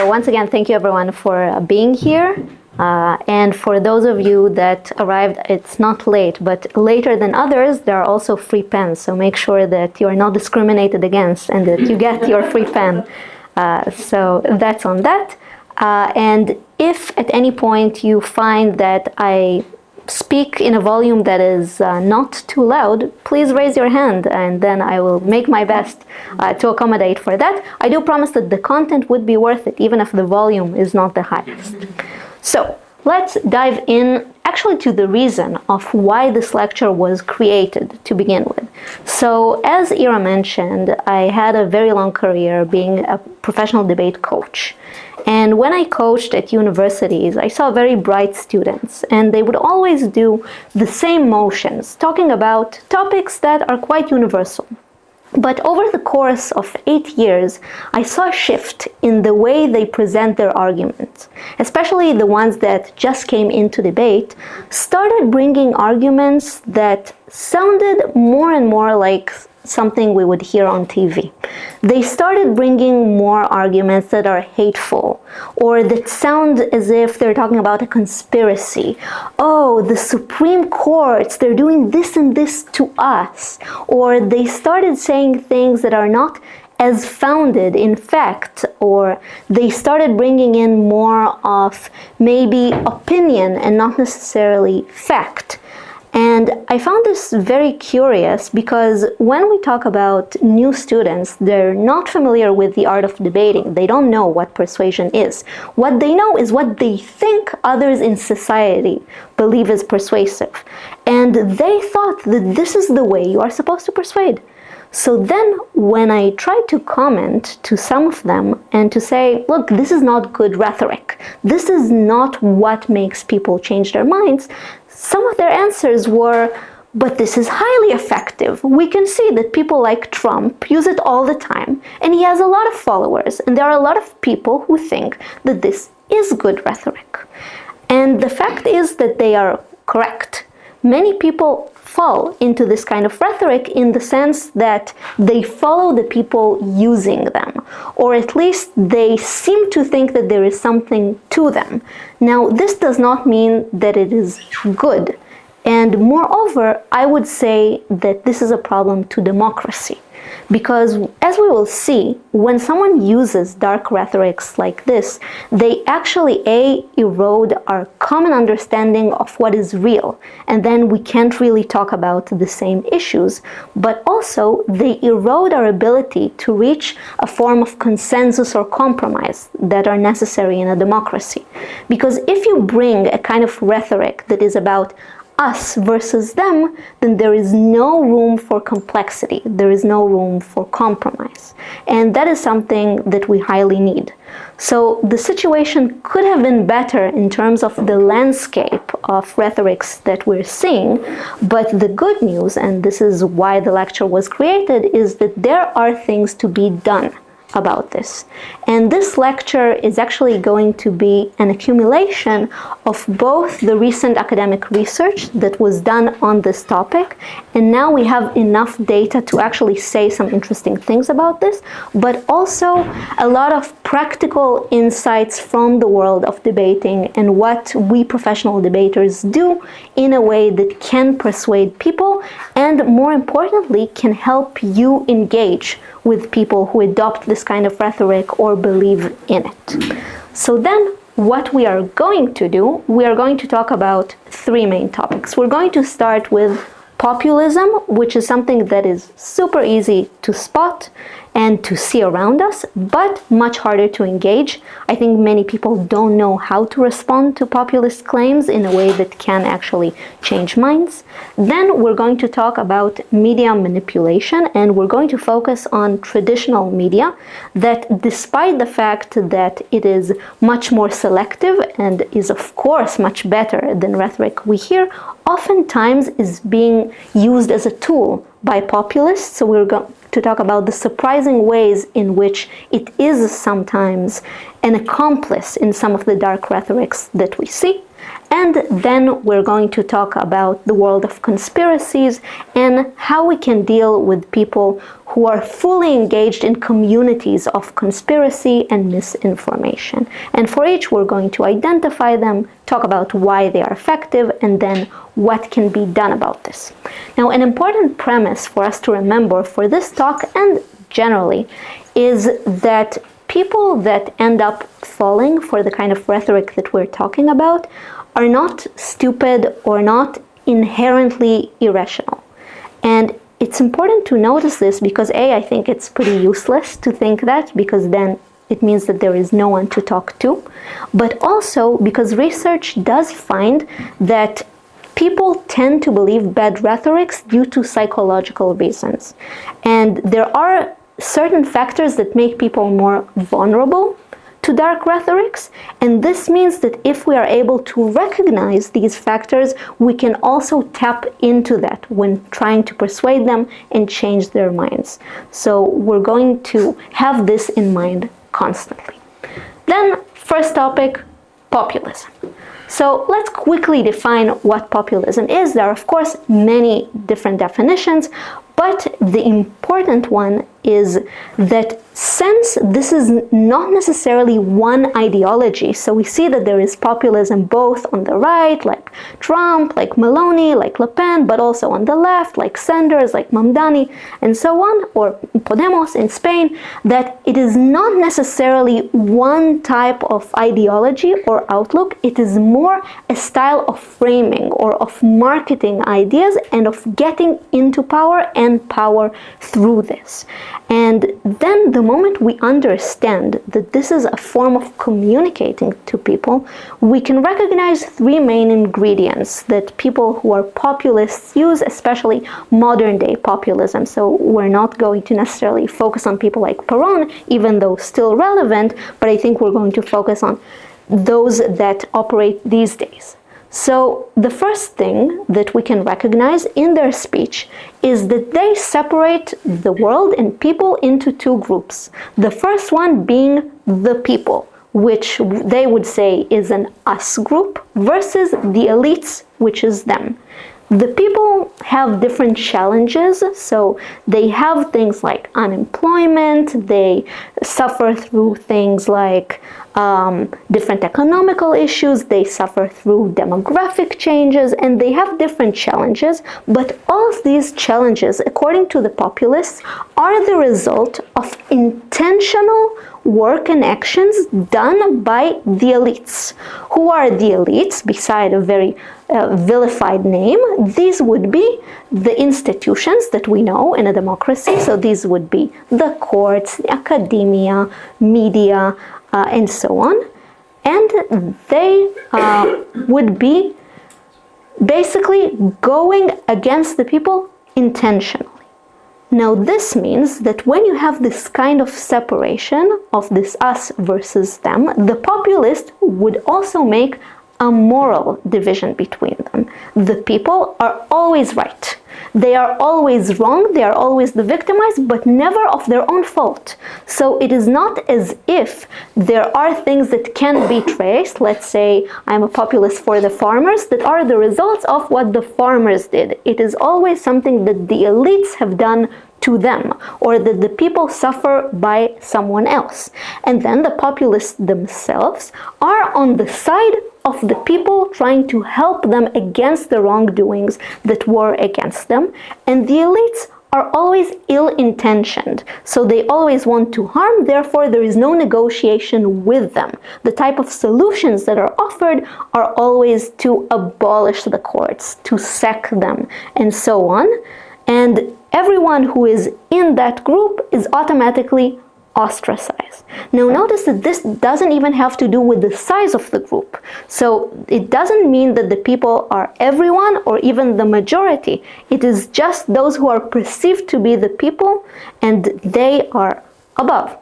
once again, thank you everyone for being here. And for those of you that arrived, it's not late, but later than others, there are also free pens. So make sure that you are not discriminated against and that you get your free pen. So that's on that. And if at any point you find that I speak in a volume that is not too loud, please raise your hand and then I will make my best to accommodate for that. I do promise that the content would be worth it, even if the volume is not the highest. So let's dive in actually to the reason of why this lecture was created to begin with. So as Ira mentioned, I had a very long career being a professional debate coach. And when I coached at universities, I saw very bright students, and they would always do the same motions, talking about topics that are quite universal. But over the course of 8 years, I saw a shift in the way they present their arguments, especially the ones that just came into debate, started bringing arguments that sounded more and more like something we would hear on TV. They started bringing more arguments that are hateful or that sound as if they're talking about a conspiracy. Oh, the Supreme Courts, they're doing this and this to us. Or they started saying things that are not as founded in fact, or they started bringing in more of maybe opinion and not necessarily fact. And I found this very curious because when we talk about new students, they're not familiar with the art of debating. They don't know what persuasion is. What they know is what they think others in society believe is persuasive. And they thought that this is the way you are supposed to persuade. So then when I tried to comment to some of them and to say, look, this is not good rhetoric. This is not what makes people change their minds. Some of their answers were, but this is highly effective. We can see that people like Trump use it all the time, and he has a lot of followers, and there are a lot of people who think that this is good rhetoric. And the fact is that they are correct. Many people fall into this kind of rhetoric in the sense that they follow the people using them, or at least they seem to think that there is something to them. Now, this does not mean that it is good. And moreover, I would say that this is a problem to democracy. Because as we will see, when someone uses dark rhetorics like this, they actually erode our common understanding of what is real, and then we can't really talk about the same issues, but also they erode our ability to reach a form of consensus or compromise that are necessary in a democracy. Because if you bring a kind of rhetoric that is about us versus them, then there is no room for complexity. There is no room for compromise. And that is something that we highly need. So the situation could have been better in terms of the landscape of rhetorics that we're seeing, but the good news, and this is why the lecture was created, is that there are things to be done about this. And this lecture is actually going to be an accumulation of both the recent academic research that was done on this topic, and now we have enough data to actually say some interesting things about this, but also a lot of practical insights from the world of debating and what we professional debaters do in a way that can persuade people and, more importantly, can help you engage with people who adopt this kind of rhetoric or believe in it. So then what we are going to do, we are going to talk about three main topics. We're going to start with populism, which is something that is super easy to spot and to see around us, but much harder to engage. I think many people don't know how to respond to populist claims in a way that can actually change minds. Then we're going to talk about media manipulation, and we're going to focus on traditional media that, despite the fact that it is much more selective and is of course much better than rhetoric we hear, oftentimes is being used as a tool by populists. So we're going to talk about the surprising ways in which it is sometimes an accomplice in some of the dark rhetorics that we see. And then we're going to talk about the world of conspiracies and how we can deal with people who who are fully engaged in communities of conspiracy and misinformation. And for each, we're going to identify them, talk about why they are effective, and then what can be done about this. Now, an important premise for us to remember for this talk and generally is that people that end up falling for the kind of rhetoric that we're talking about are not stupid or not inherently irrational. And it's important to notice this because I think it's pretty useless to think that, because then it means that there is no one to talk to. But also because research does find that people tend to believe bad rhetorics due to psychological reasons. And there are certain factors that make people more vulnerable to dark rhetorics, and this means that if we are able to recognize these factors, we can also tap into that when trying to persuade them and change their minds. So we're going to have this in mind constantly. Then, first topic, populism. So let's quickly define what populism is. There are, of course, many different definitions, but the important one is that since this is not necessarily one ideology, so we see that there is populism both on the right, like Trump, like Meloni, like Le Pen, but also on the left, like Sanders, like Mamdani, and so on, or Podemos in Spain, that it is not necessarily one type of ideology or outlook. It is more a style of framing or of marketing ideas and of getting into power and power through this. And then the moment we understand that this is a form of communicating to people, we can recognize three main ingredients that people who are populists use, especially modern day populism. So we're not going to necessarily focus on people like Perón, even though still relevant, but I think we're going to focus on those that operate these days. So the first thing that we can recognize in their speech is that they separate the world and people into two groups. The first one being the people, which they would say is an us group, versus the elites, which is them. The people have different challenges, so they have things like unemployment, they suffer through things like different economical issues, they suffer through demographic changes, and they have different challenges, but all of these challenges, according to the populists, are the result of intentional work and actions done by the elites. Who are the elites? Beside a very vilified name, these would be the institutions that we know in a democracy. So these would be the courts, the academia, media, and so on. And they would be basically going against the people intentionally. Now, this means that when you have this kind of separation of this us versus them, the populist would also make a moral division between them. The people are always right. They are always wrong, they are always the victimized, but never of their own fault. So it is not as if there are things that can be traced, let's say I'm a populist for the farmers, that are the results of what the farmers did. It is always something that the elites have done to them, or that the people suffer by someone else. And then the populists themselves are on the side of the people, trying to help them against the wrongdoings that were against them. And the elites are always ill-intentioned, so they always want to harm, therefore there is no negotiation with them. The type of solutions that are offered are always to abolish the courts, to sack them, and so on. And everyone who is in that group is automatically ostracized. Now notice that this doesn't even have to do with the size of the group. So it doesn't mean that the people are everyone or even the majority. It is just those who are perceived to be the people, and they are above.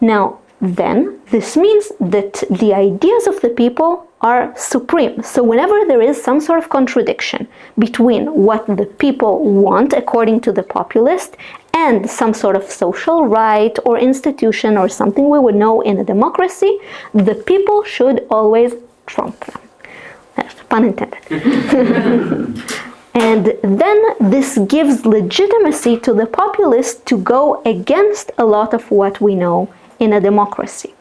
Now then, this means that the ideas of the people are supreme. So whenever there is some sort of contradiction between what the people want according to the populist and some sort of social right or institution or something we would know in a democracy, the people should always trump them. Pun intended. And then this gives legitimacy to the populist to go against a lot of what we know in a democracy.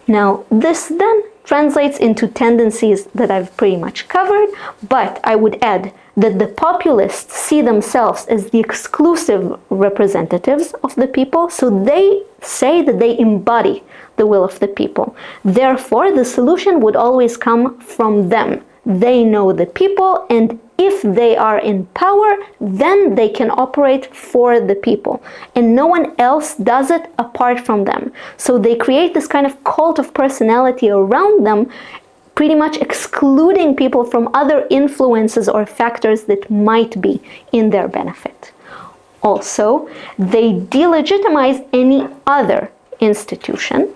Now, this then translates into tendencies that I've pretty much covered, but I would add that the populists see themselves as the exclusive representatives of the people, so they say that they embody the will of the people. Therefore, the solution would always come from them. They know the people, and if they are in power, then they can operate for the people. And no one else does it apart from them. So they create this kind of cult of personality around them, pretty much excluding people from other influences or factors that might be in their benefit. Also, they delegitimize any other institution.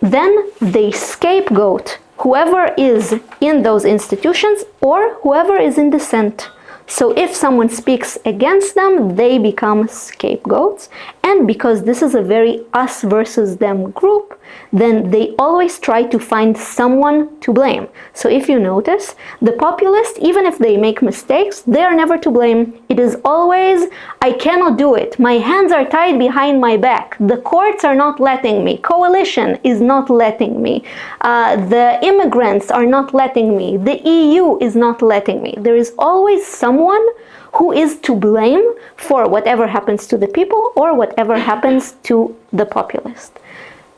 Then they scapegoat whoever is in those institutions or whoever is in dissent. So if someone speaks against them, they become scapegoats. And because this is a very us versus them group, then they always try to find someone to blame. So if you notice, the populists, even if they make mistakes, they are never to blame. It is always, I cannot do it. My hands are tied behind my back. The courts are not letting me. Coalition is not letting me. The immigrants are not letting me. The EU is not letting me. There is always someone who is to blame for whatever happens to the people or whatever happens to the populist.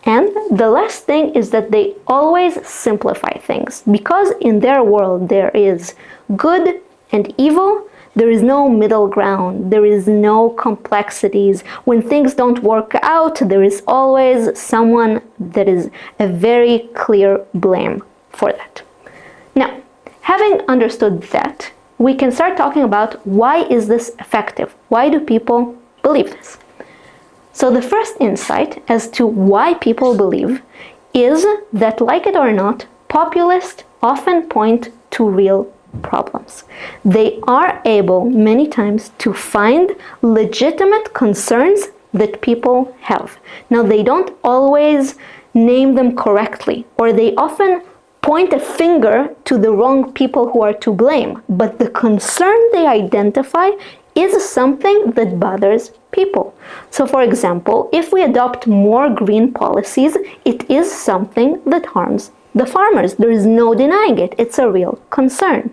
And the last thing is that they always simplify things. Because in their world there is good and evil, there is no middle ground, there is no complexities. When things don't work out, there is always someone that is a very clear blame for that. Now, having understood that, we can start talking about why is this effective? Why do people believe this? So the first insight as to why people believe is that, like it or not, populists often point to real problems. They are able many times to find legitimate concerns that people have. Now, they don't always name them correctly, or they often point a finger to the wrong people who are to blame, but the concern they identify is something that bothers people. So for example, if we adopt more green policies, it is something that harms the farmers. There is no denying it. It's a real concern.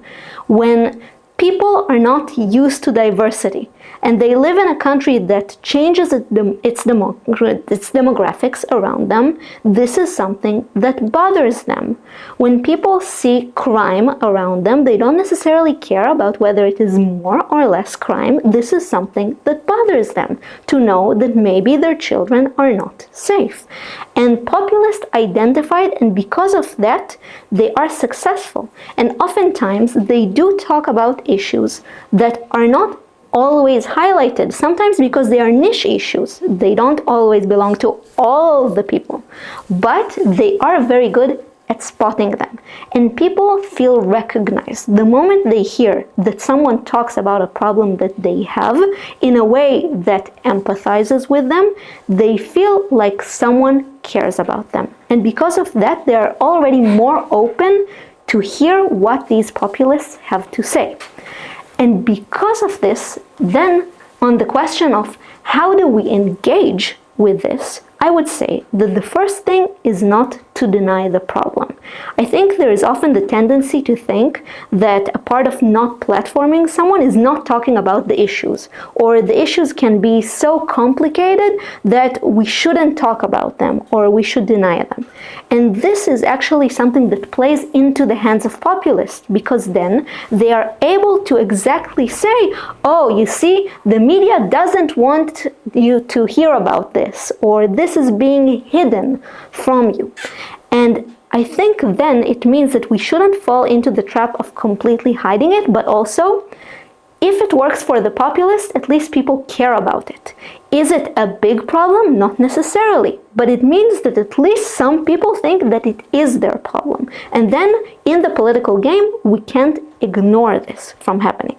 When people are not used to diversity and they live in a country that changes its demographics around them, this is something that bothers them. When people see crime around them, they don't necessarily care about whether it is more or less crime. This is something that bothers them, to know that maybe their children are not safe. And populists identified, and because of that, they are successful. And oftentimes, they do talk about issues that are not always highlighted, sometimes because they are niche issues. They don't always belong to all the people, but they are very good at spotting them. And people feel recognized. The moment they hear that someone talks about a problem that they have in a way that empathizes with them, they feel like someone cares about them. And because of that, they are already more open to hear what these populists have to say. And because of this, then on the question of how do we engage with this, I would say that the first thing is not to deny the problem. I think there is often the tendency to think that a part of not platforming someone is not talking about the issues, or the issues can be so complicated that we shouldn't talk about them or we should deny them. And this is actually something that plays into the hands of populists, because then they are able to exactly say, oh, you see, the media doesn't want you to hear about this, or this is being hidden from you. And I think then it means that we shouldn't fall into the trap of completely hiding it, but also, if it works for the populist, at least people care about it. Is it a big problem? Not necessarily, but it means that at least some people think that it is their problem. And then in the political game, we can't ignore this from happening.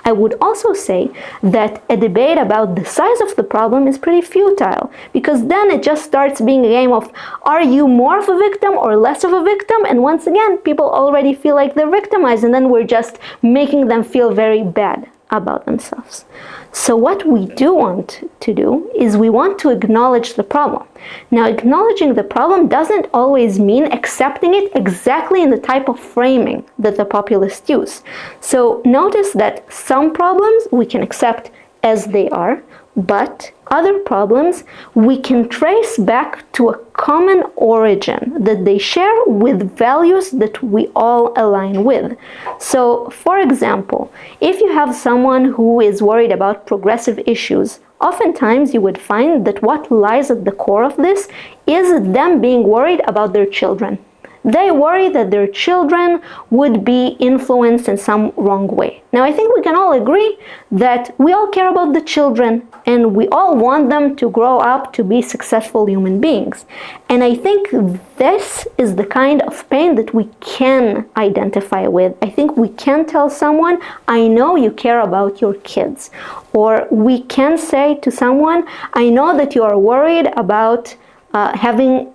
I would also say that a debate about the size of the problem is pretty futile, because then it just starts being a game of, are you more of a victim or less of a victim? And once again, people already feel like they're victimized, and then we're just making them feel very bad about themselves. So what we do want to do is we want to acknowledge the problem. Now, acknowledging the problem doesn't always mean accepting it exactly in the type of framing that the populists use. So notice that some problems we can accept as they are, but other problems we can trace back to a common origin that they share with values that we all align with. So, for example, if you have someone who is worried about progressive issues, oftentimes you would find that what lies at the core of this is them being worried about their children. They worry that their children would be influenced in some wrong way. Now, I think we can all agree that we all care about the children and we all want them to grow up to be successful human beings. And I think this is the kind of pain that we can identify with. I think we can tell someone, I know you care about your kids. Or we can say to someone, I know that you are worried about having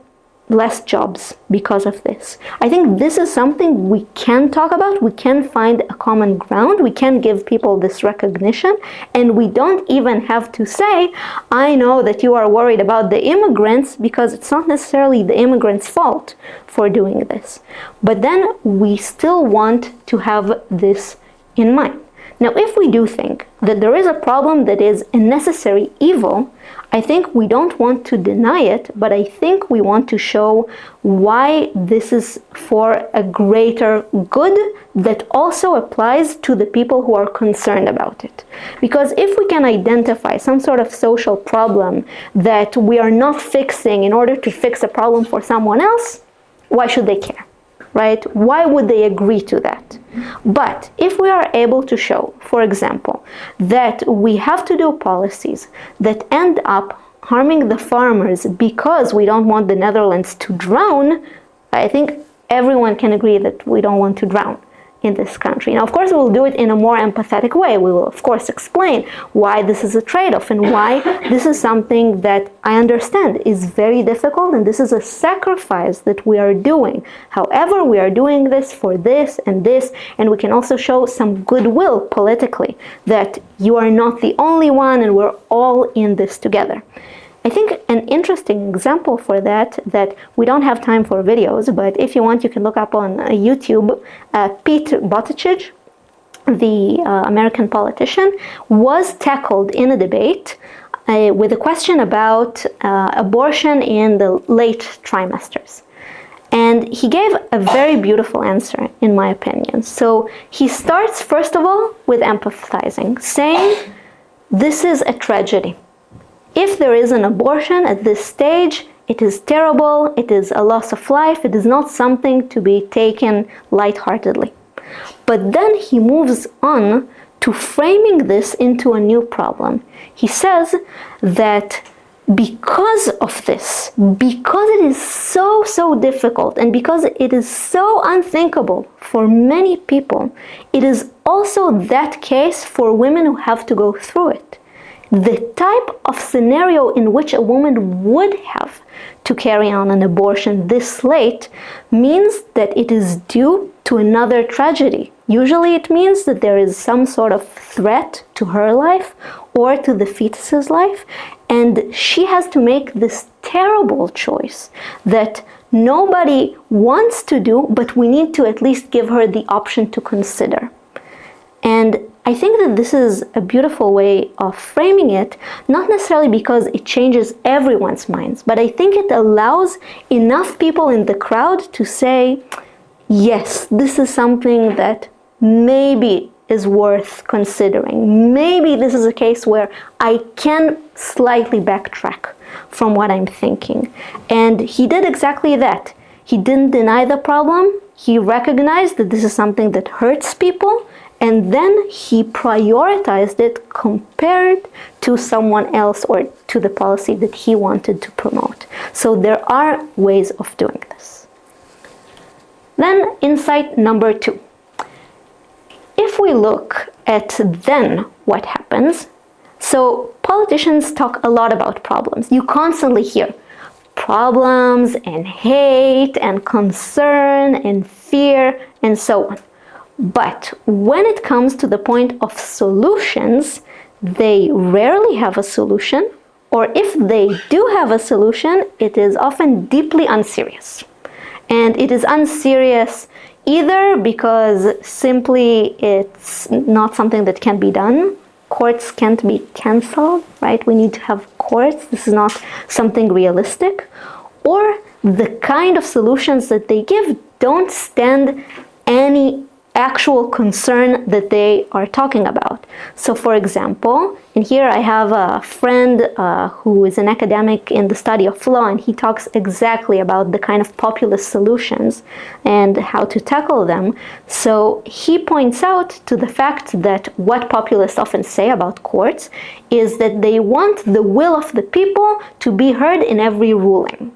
less jobs because of this. I think this is something we can talk about, we can find a common ground, we can give people this recognition, and we don't even have to say, I know that you are worried about the immigrants, because it's not necessarily the immigrants' fault for doing this. But then we still want to have this in mind. Now, if we do think that there is a problem that is a necessary evil, I think we don't want to deny it, but I think we want to show why this is for a greater good that also applies to the people who are concerned about it. Because if we can identify some sort of social problem that we are not fixing in order to fix a problem for someone else, why should they care? Right? Why would they agree to that? But if we are able to show, for example, that we have to do policies that end up harming the farmers because we don't want the Netherlands to drown, I think everyone can agree that we don't want to drown in this country. Now, of course, we'll do it in a more empathetic way. We will, of course, explain why this is a trade-off and why this is something that I understand is very difficult, and this is a sacrifice that we are doing. However, we are doing this for this, and we can also show some goodwill politically that you are not the only one and we're all in this together. I think an interesting example for that we don't have time for videos, but if you want, you can look up on YouTube. Pete Buttigieg, the American politician, was tackled in a debate with a question about abortion in the late trimesters. And he gave a very beautiful answer, in my opinion. So he starts, first of all, with empathizing, saying, this is a tragedy. If there is an abortion at this stage, it is terrible, it is a loss of life, it is not something to be taken lightheartedly. But then he moves on to framing this into a new problem. He says that because of this, because it is so difficult, and because it is so unthinkable for many people, it is also that case for women who have to go through it. The type of scenario in which a woman would have to carry on an abortion this late means that it is due to another tragedy. Usually it means that there is some sort of threat to her life or to the fetus's life, and she has to make this terrible choice that nobody wants to do, but we need to at least give her the option to consider. And I think that this is a beautiful way of framing it, not necessarily because it changes everyone's minds, but I think it allows enough people in the crowd to say, yes, this is something that maybe is worth considering. Maybe this is a case where I can slightly backtrack from what I'm thinking. And he did exactly that. He didn't deny the problem. He recognized that this is something that hurts people, and then he prioritized it compared to someone else or to the policy that he wanted to promote. So there are ways of doing this. Then insight number 2. If we look then what happens? So politicians talk a lot about problems. You constantly hear problems and hate and concern and fear and so on. But when it comes to the point of solutions, they rarely have a solution, or if they do have a solution, it is often deeply unserious. And it is unserious either because simply it's not something that can be done. Courts can't be cancelled, right? We need to have courts. This is not something realistic. Or the kind of solutions that they give don't stand any actual concern that they are talking about. So for example, and here I have a friend who is an academic in the study of law, and he talks exactly about the kind of populist solutions and how to tackle them. So he points out to the fact that what populists often say about courts is that they want the will of the people to be heard in every ruling.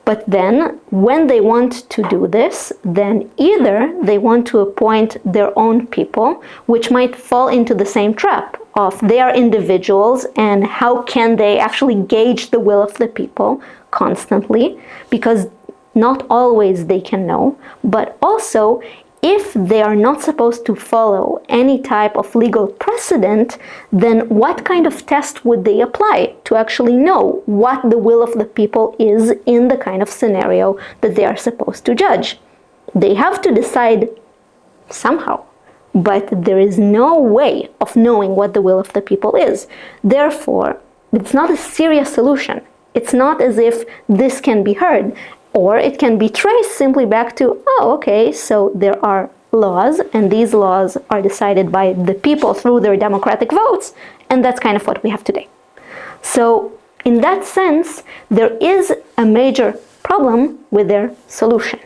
But then, when they want to do this, then either they want to appoint their own people, which might fall into the same trap of they are individuals and how can they actually gauge the will of the people constantly, because not always they can know, but also if they are not supposed to follow any type of legal precedent, then what kind of test would they apply to actually know what the will of the people is in the kind of scenario that they are supposed to judge? They have to decide somehow, but there is no way of knowing what the will of the people is. Therefore, it's not a serious solution. It's not as if this can be heard. Or it can be traced simply back to, oh, okay, so there are laws, and these laws are decided by the people through their democratic votes, and that's kind of what we have today. So in that sense, there is a major problem with their solution.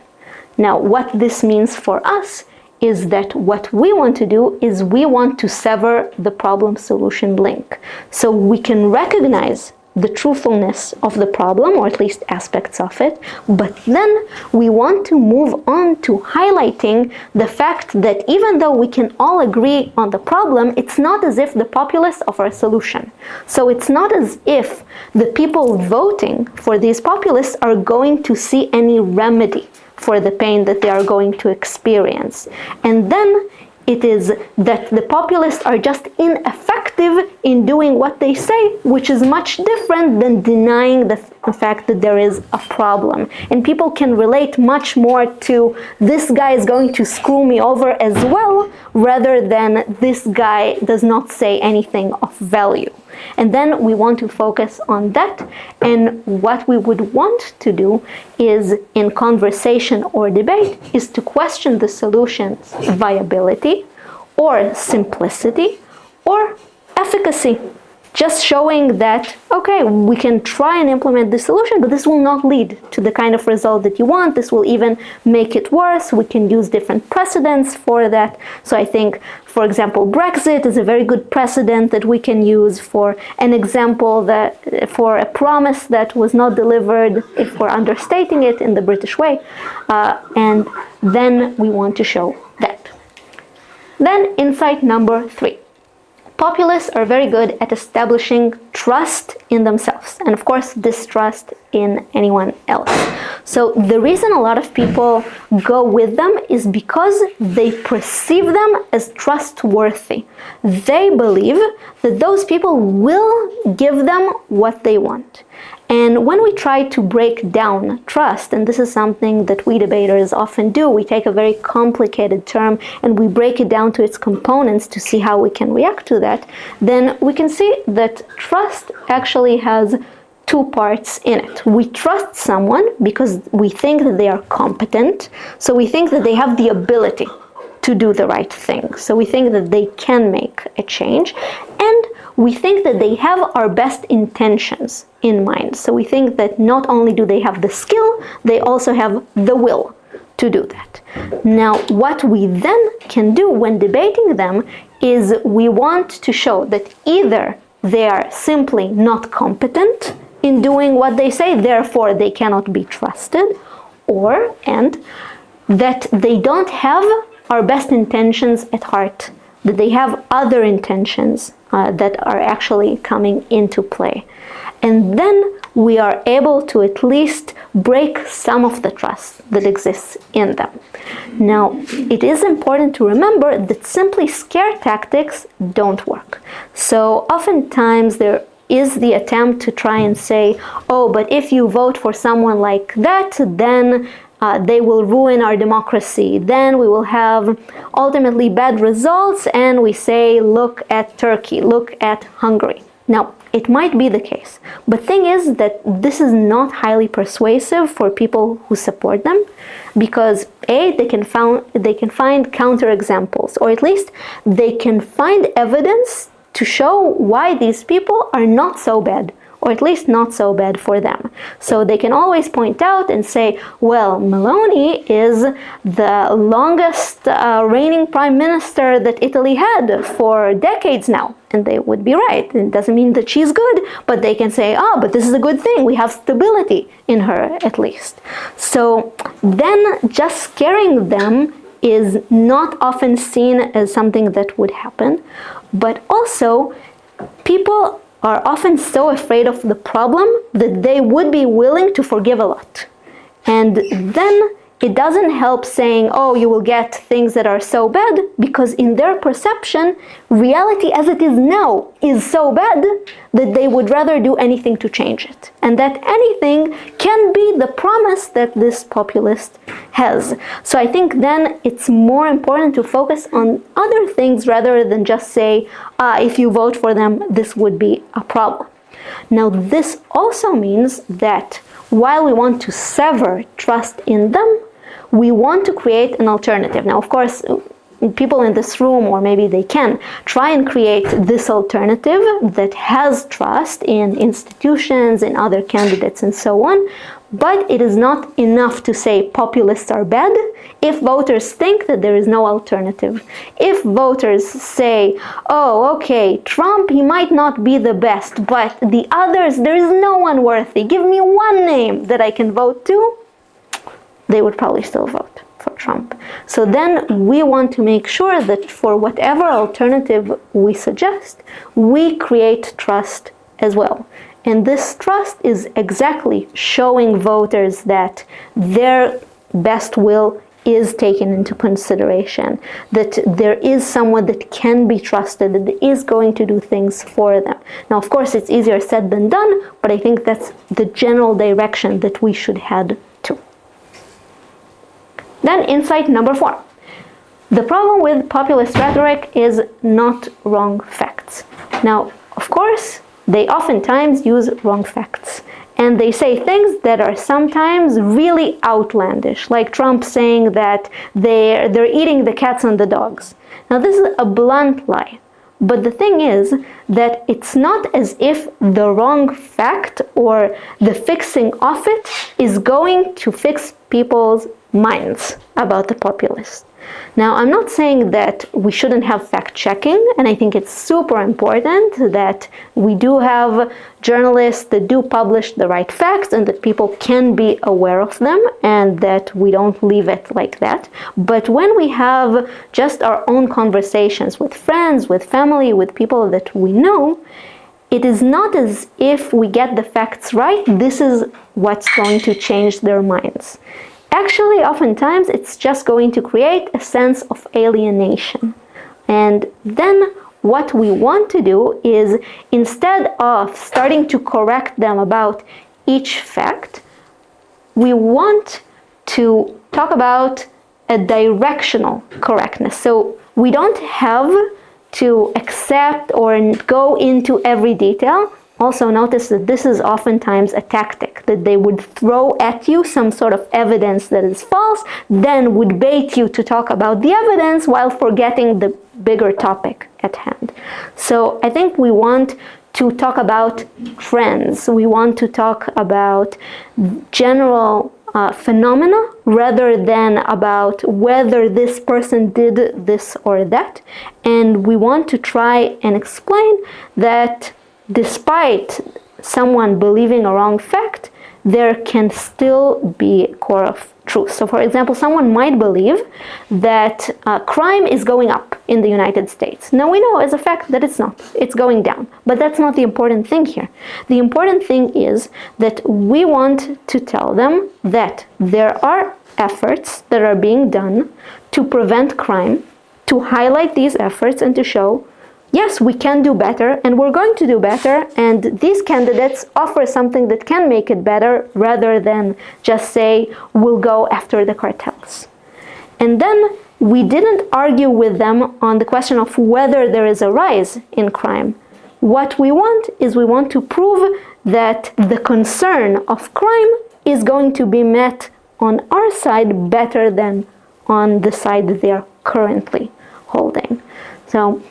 Now, what this means for us is that what we want to do is we want to sever the problem-solution link. So we can recognize the truthfulness of the problem, or at least aspects of it, but then we want to move on to highlighting the fact that even though we can all agree on the problem, it's not as if the populists offer a solution. So it's not as if the people voting for these populists are going to see any remedy for the pain that they are going to experience. And then it is that the populists are just ineffective in doing what they say, which is much different than denying the fact that there is a problem. And people can relate much more to this guy is going to screw me over as well, rather than this guy does not say anything of value. And then we want to focus on that, and what we would want to do is, in conversation or debate, is to question the solution's viability or simplicity or efficacy. Just showing that, okay, we can try and implement this solution, but this will not lead to the kind of result that you want. This will even make it worse. We can use different precedents for that. So I think, for example, Brexit is a very good precedent that we can use for an example that, for a promise that was not delivered, if we're understating it in the British way. And then we want to show that. Then insight number 3. Populists are very good at establishing trust in themselves, and of course distrust in anyone else. So the reason a lot of people go with them is because they perceive them as trustworthy. They believe that those people will give them what they want. And when we try to break down trust, and this is something that we debaters often do, we take a very complicated term and we break it down to its components to see how we can react to that, then we can see that trust actually has 2 parts in it. We trust someone because we think that they are competent, so we think that they have the ability to do the right thing. So we think that they can make a change, and we think that they have our best intentions in mind. So we think that not only do they have the skill, they also have the will to do that. Now, what we then can do when debating them is we want to show that either they are simply not competent in doing what they say, therefore they cannot be trusted, and that they don't have our best intentions at heart. that they have other intentions that are actually coming into play. And then we are able to at least break some of the trust that exists in them. Now, it is important to remember that simply scare tactics don't work. So oftentimes there is the attempt to try and say, oh, but if you vote for someone like that, then they will ruin our democracy. Then we will have ultimately bad results, and we say, look at Turkey, look at Hungary. Now, it might be the case, but thing is that this is not highly persuasive for people who support them, because A, they can find counterexamples, or at least they can find evidence to show why these people are not so bad, or at least not so bad for them. So they can always point out and say, well, Meloni is the longest reigning prime minister that Italy had for decades now. And they would be right. It doesn't mean that she's good, but they can say, oh, but this is a good thing. We have stability in her, at least. So then just scaring them is not often seen as something that would happen. But also, people are often so afraid of the problem that they would be willing to forgive a lot. And then it doesn't help saying, oh, you will get things that are so bad, because in their perception, reality as it is now is so bad that they would rather do anything to change it. And that anything can be the promise that this populist has. So I think then it's more important to focus on other things rather than just say, if you vote for them, this would be a problem. Now, this also means that while we want to sever trust in them, we want to create an alternative. Now, of course, people in this room, or maybe they can, try and create this alternative that has trust in institutions, in other candidates, and so on. But it is not enough to say populists are bad if voters think that there is no alternative. If voters say, oh, okay, Trump, he might not be the best, but the others, there is no one worthy. Give me one name that I can vote to, they would probably still vote for Trump. So then we want to make sure that for whatever alternative we suggest, we create trust as well. And this trust is exactly showing voters that their best will is taken into consideration, that there is someone that can be trusted, that is going to do things for them. Now, of course, it's easier said than done, but I think that's the general direction that we should head to. Then insight number 4. The problem with populist rhetoric is not wrong facts. Now, of course, they oftentimes use wrong facts. And they say things that are sometimes really outlandish, like Trump saying that they're eating the cats and the dogs. Now, this is a blunt lie. But the thing is that it's not as if the wrong fact or the fixing of it is going to fix people's minds about the populist. Now, I'm not saying that we shouldn't have fact-checking, and I think it's super important that we do have journalists that do publish the right facts and that people can be aware of them and that we don't leave it like that. But when we have just our own conversations with friends, with family, with people that we know, it is not as if we get the facts right, this is what's going to change their minds. Actually, oftentimes, it's just going to create a sense of alienation. And then what we want to do is, instead of starting to correct them about each fact, we want to talk about a directional correctness. So we don't have to accept or go into every detail. Also notice that this is oftentimes a tactic, that they would throw at you some sort of evidence that is false, then would bait you to talk about the evidence while forgetting the bigger topic at hand. So I think we want to talk about trends. We want to talk about general phenomena rather than about whether this person did this or that. And we want to try and explain that despite someone believing a wrong fact, there can still be a core of truth. So for example, someone might believe that crime is going up. in the United States. Now we know as a fact that it's not. It's going down. But that's not the important thing here. The important thing is that we want to tell them that there are efforts that are being done to prevent crime, to highlight these efforts and to show, yes, we can do better and we're going to do better, and these candidates offer something that can make it better rather than just say, we'll go after the cartels. And then we didn't argue with them on the question of whether there is a rise in crime. What we want is we want to prove that the concern of crime is going to be met on our side better than on the side that they are currently holding. So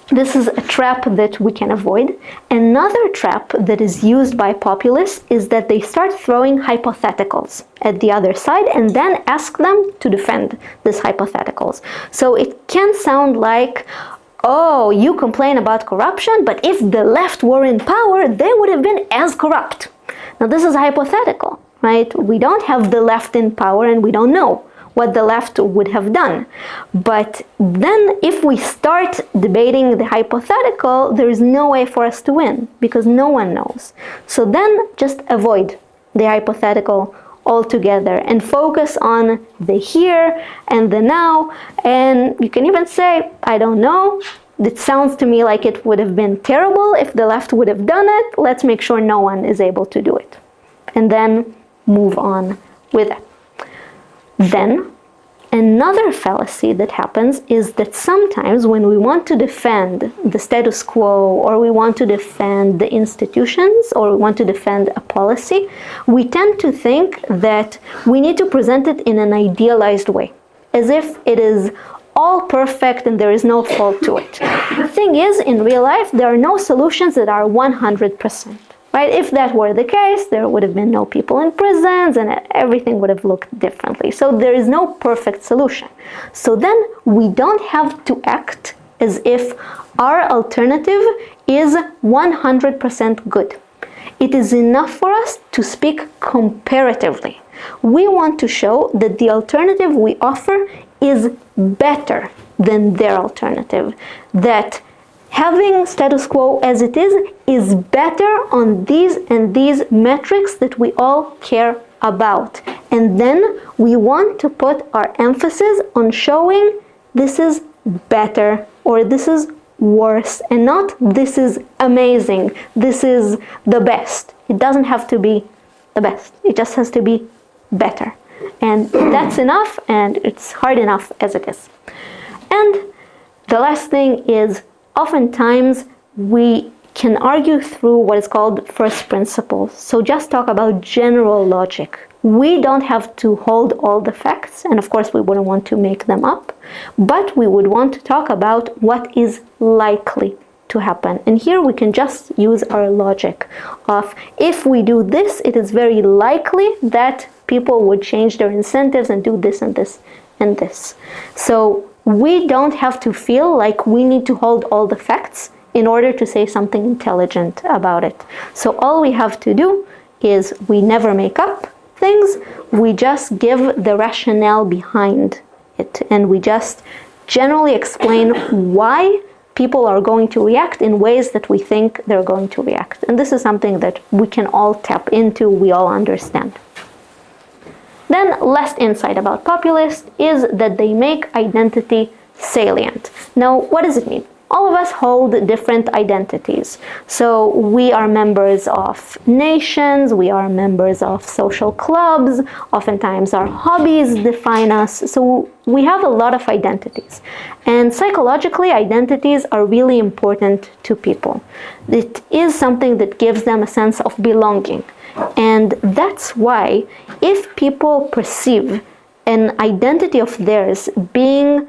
this is a trap that we can avoid. Another trap that is used by populists is that they start throwing hypotheticals at the other side and then ask them to defend these hypotheticals. So it can sound like, oh, you complain about corruption, but if the left were in power, they would have been as corrupt. Now this is hypothetical, right? We don't have the left in power and we don't know what the left would have done. But then if we start debating the hypothetical, there is no way for us to win because no one knows. So then just avoid the hypothetical altogether and focus on the here and the now. And you can even say, I don't know. It sounds to me like it would have been terrible if the left would have done it. Let's make sure no one is able to do it. And then move on with it. Then, another fallacy that happens is that sometimes when we want to defend the status quo, or we want to defend the institutions, or we want to defend a policy, we tend to think that we need to present it in an idealized way, as if it is all perfect and there is no fault to it. The thing is, in real life, there are no solutions that are 100%. Right? If that were the case, there would have been no people in prisons and everything would have looked differently. So there is no perfect solution. So then we don't have to act as if our alternative is 100% good. It is enough for us to speak comparatively. We want to show that the alternative we offer is better than their alternative, that having status quo as it is better on these and these metrics that we all care about. And then we want to put our emphasis on showing this is better or this is worse, and not this is amazing, this is the best. It doesn't have to be the best. It just has to be better. And that's enough, and it's hard enough as it is. And the last thing is, oftentimes we can argue through what is called first principles. So just talk about general logic. We don't have to hold all the facts, and of course we wouldn't want to make them up, but we would want to talk about what is likely to happen. And here we can just use our logic of, if we do this, it is very likely that people would change their incentives and do this and this and this. So we don't have to feel like we need to hold all the facts in order to say something intelligent about it. So all we have to do is we never make up things, we just give the rationale behind it, and we just generally explain why people are going to react in ways that we think they're going to react. And this is something that we can all tap into, we all understand. Then, last insight about populists is that they make identity salient. Now, what does it mean? All of us hold different identities. So we are members of nations, we are members of social clubs, oftentimes our hobbies define us. So we have a lot of identities. And psychologically, identities are really important to people. It is something that gives them a sense of belonging. And that's why if people perceive an identity of theirs being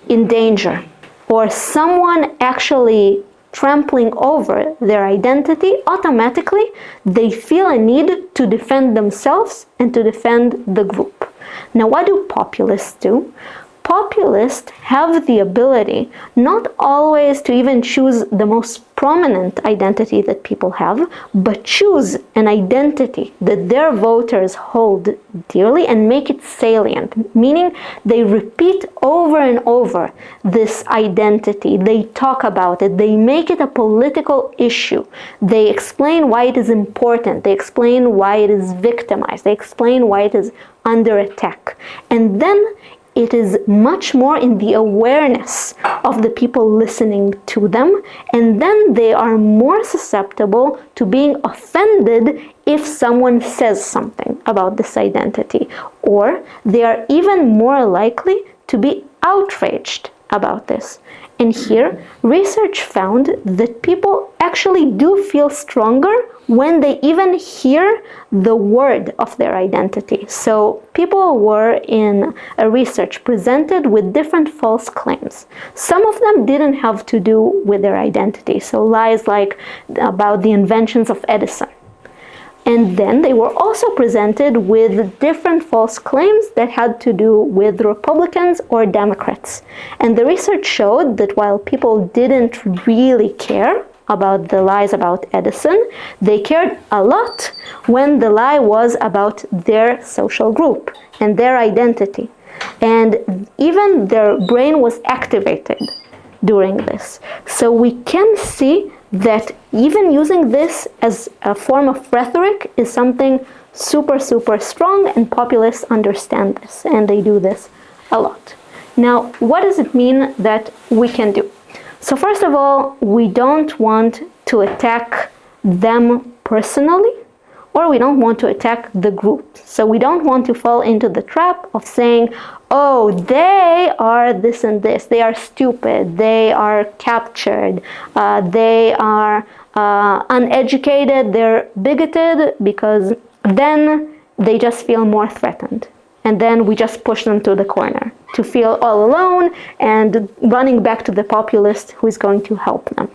in danger, or someone actually trampling over their identity, automatically they feel a need to defend themselves and to defend the group. Now, what do populists do? populists have the ability not always to even choose the most prominent identity that people have, but choose an identity that their voters hold dearly and make it salient, meaning they repeat over and over this identity. They talk about it. They make it a political issue. They explain why it is important. They explain why it is victimized. They explain why it is under attack. And then it is much more in the awareness of the people listening to them, and then they are more susceptible to being offended if someone says something about this identity, or they are even more likely to be outraged about this. And here, research found that people actually do feel stronger when they even hear the word of their identity. So people were in a research presented with different false claims. Some of them didn't have to do with their identity, so lies like about the inventions of Edison. And then they were also presented with different false claims that had to do with Republicans or Democrats. And the research showed that while people didn't really care about the lies about Edison, they cared a lot when the lie was about their social group and their identity. And even their brain was activated during this. So we can see that even using this as a form of rhetoric is something super, super strong, and populists understand this, and they do this a lot. Now, what does it mean that we can do? So first of all, we don't want to attack them personally, or we don't want to attack the group. So we don't want to fall into the trap of saying, oh, they are this and this, they are stupid, they are captured, they are uneducated, they're bigoted, because then they just feel more threatened. And then we just push them to the corner to feel all alone and running back to the populist who is going to help them.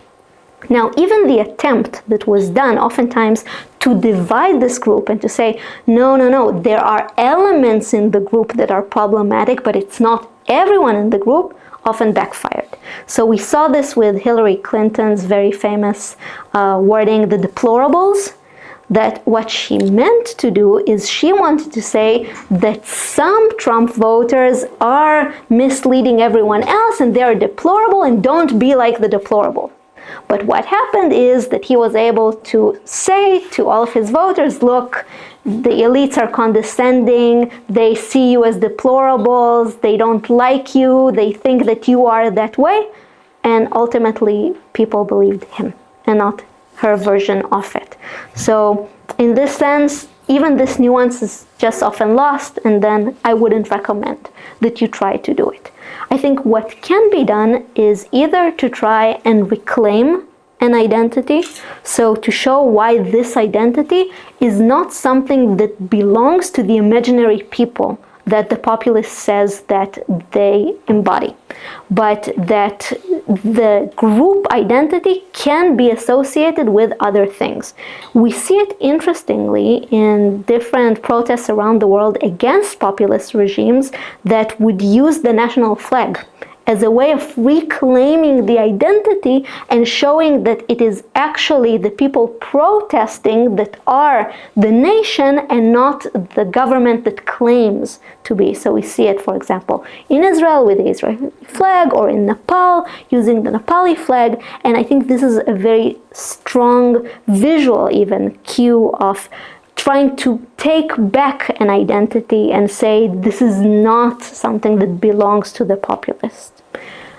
Now, even the attempt that was done oftentimes to divide this group and to say, no, there are elements in the group that are problematic, but it's not everyone in the group, often backfired. So we saw this with Hillary Clinton's very famous wording, the deplorables, that what she meant to do is she wanted to say that some Trump voters are misleading everyone else and they're deplorable and don't be like the deplorable. But what happened is that he was able to say to all of his voters, look, the elites are condescending, they see you as deplorables, they don't like you, they think that you are that way, and ultimately people believed him and not her version of it. So in this sense, even this nuance is just often lost, and then I wouldn't recommend that you try to do it. I think what can be done is either to try and reclaim an identity, so to show why this identity is not something that belongs to the imaginary people that the populist says that they embody, but that the group identity can be associated with other things. We see it interestingly in different protests around the world against populist regimes that would use the national flag as a way of reclaiming the identity and showing that it is actually the people protesting that are the nation and not the government that claims to be. So we see it, for example, in Israel with the Israeli flag, or in Nepal using the Nepali flag. And I think this is a very strong visual even cue of trying to take back an identity and say this is not something that belongs to the populist.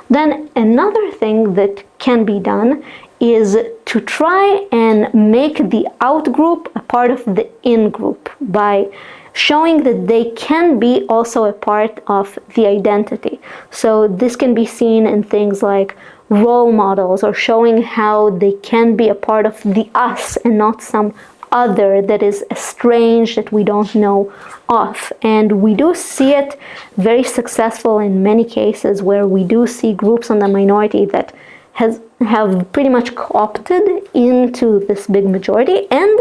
Then another thing that can be done is to try and make the out group a part of the in group by showing that they can be also a part of the identity. So this can be seen in things like role models, or showing how they can be a part of the us and not some other that is estranged that we don't know of. And we do see it very successful in many cases where we do see groups on the minority that have pretty much co-opted into this big majority, and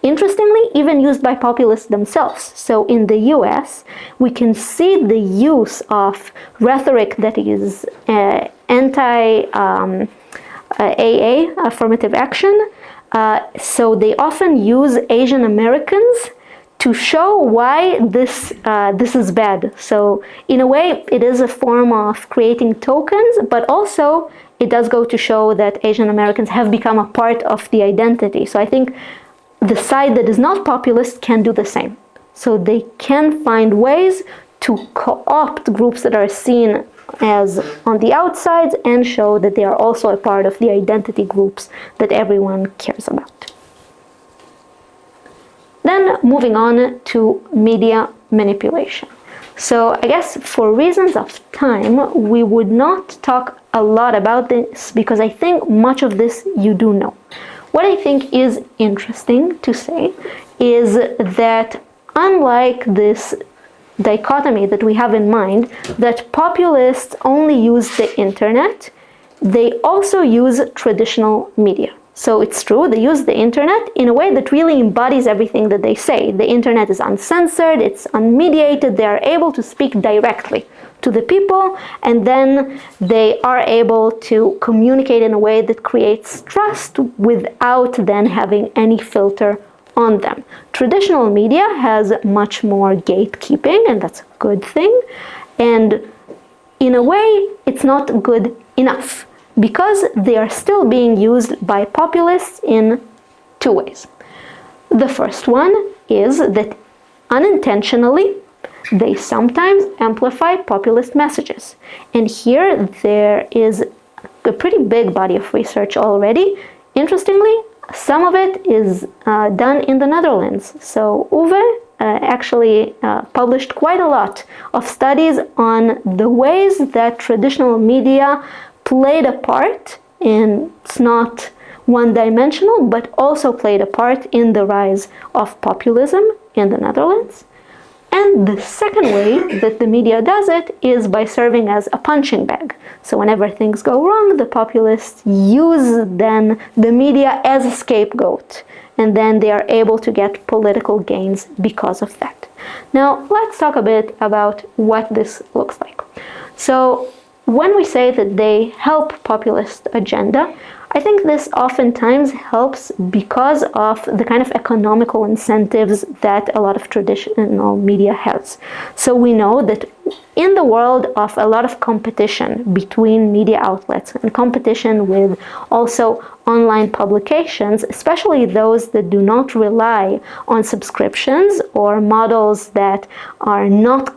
interestingly, even used by populists themselves. So in the US, we can see the use of rhetoric that is anti-AA, affirmative action. So they often use Asian Americans to show why this is bad. So in a way, it is a form of creating tokens, but also it does go to show that Asian Americans have become a part of the identity. So I think the side that is not populist can do the same. So they can find ways to co-opt groups that are seen as on the outsides and show that they are also a part of the identity groups that everyone cares about. Then moving on to media manipulation. So I guess for reasons of time, we would not talk a lot about this because I think much of this you do know. What I think is interesting to say is that unlike this dichotomy that we have in mind, that populists only use the internet, they also use traditional media. So it's true, they use the internet in a way that really embodies everything that they say. The internet is uncensored, it's unmediated, they are able to speak directly to the people, and then they are able to communicate in a way that creates trust without then having any filter on them. Traditional media has much more gatekeeping, and that's a good thing. And in a way, it's not good enough because they are still being used by populists in two ways. The first one is that unintentionally, they sometimes amplify populist messages. And here there is a pretty big body of research already. Interestingly, some of it is done in the Netherlands. So Uwe actually published quite a lot of studies on the ways that traditional media played a part, and it's not one-dimensional, but also played a part in the rise of populism in the Netherlands. And the second way that the media does it is by serving as a punching bag. So whenever things go wrong, the populists use then the media as a scapegoat, and then they are able to get political gains because of that. Now, let's talk a bit about what this looks like. So when we say that they help populist agenda, I think this oftentimes helps because of the kind of economical incentives that a lot of traditional media has. So we know that in the world of a lot of competition between media outlets and competition with also online publications, especially those that do not rely on subscriptions or models that are not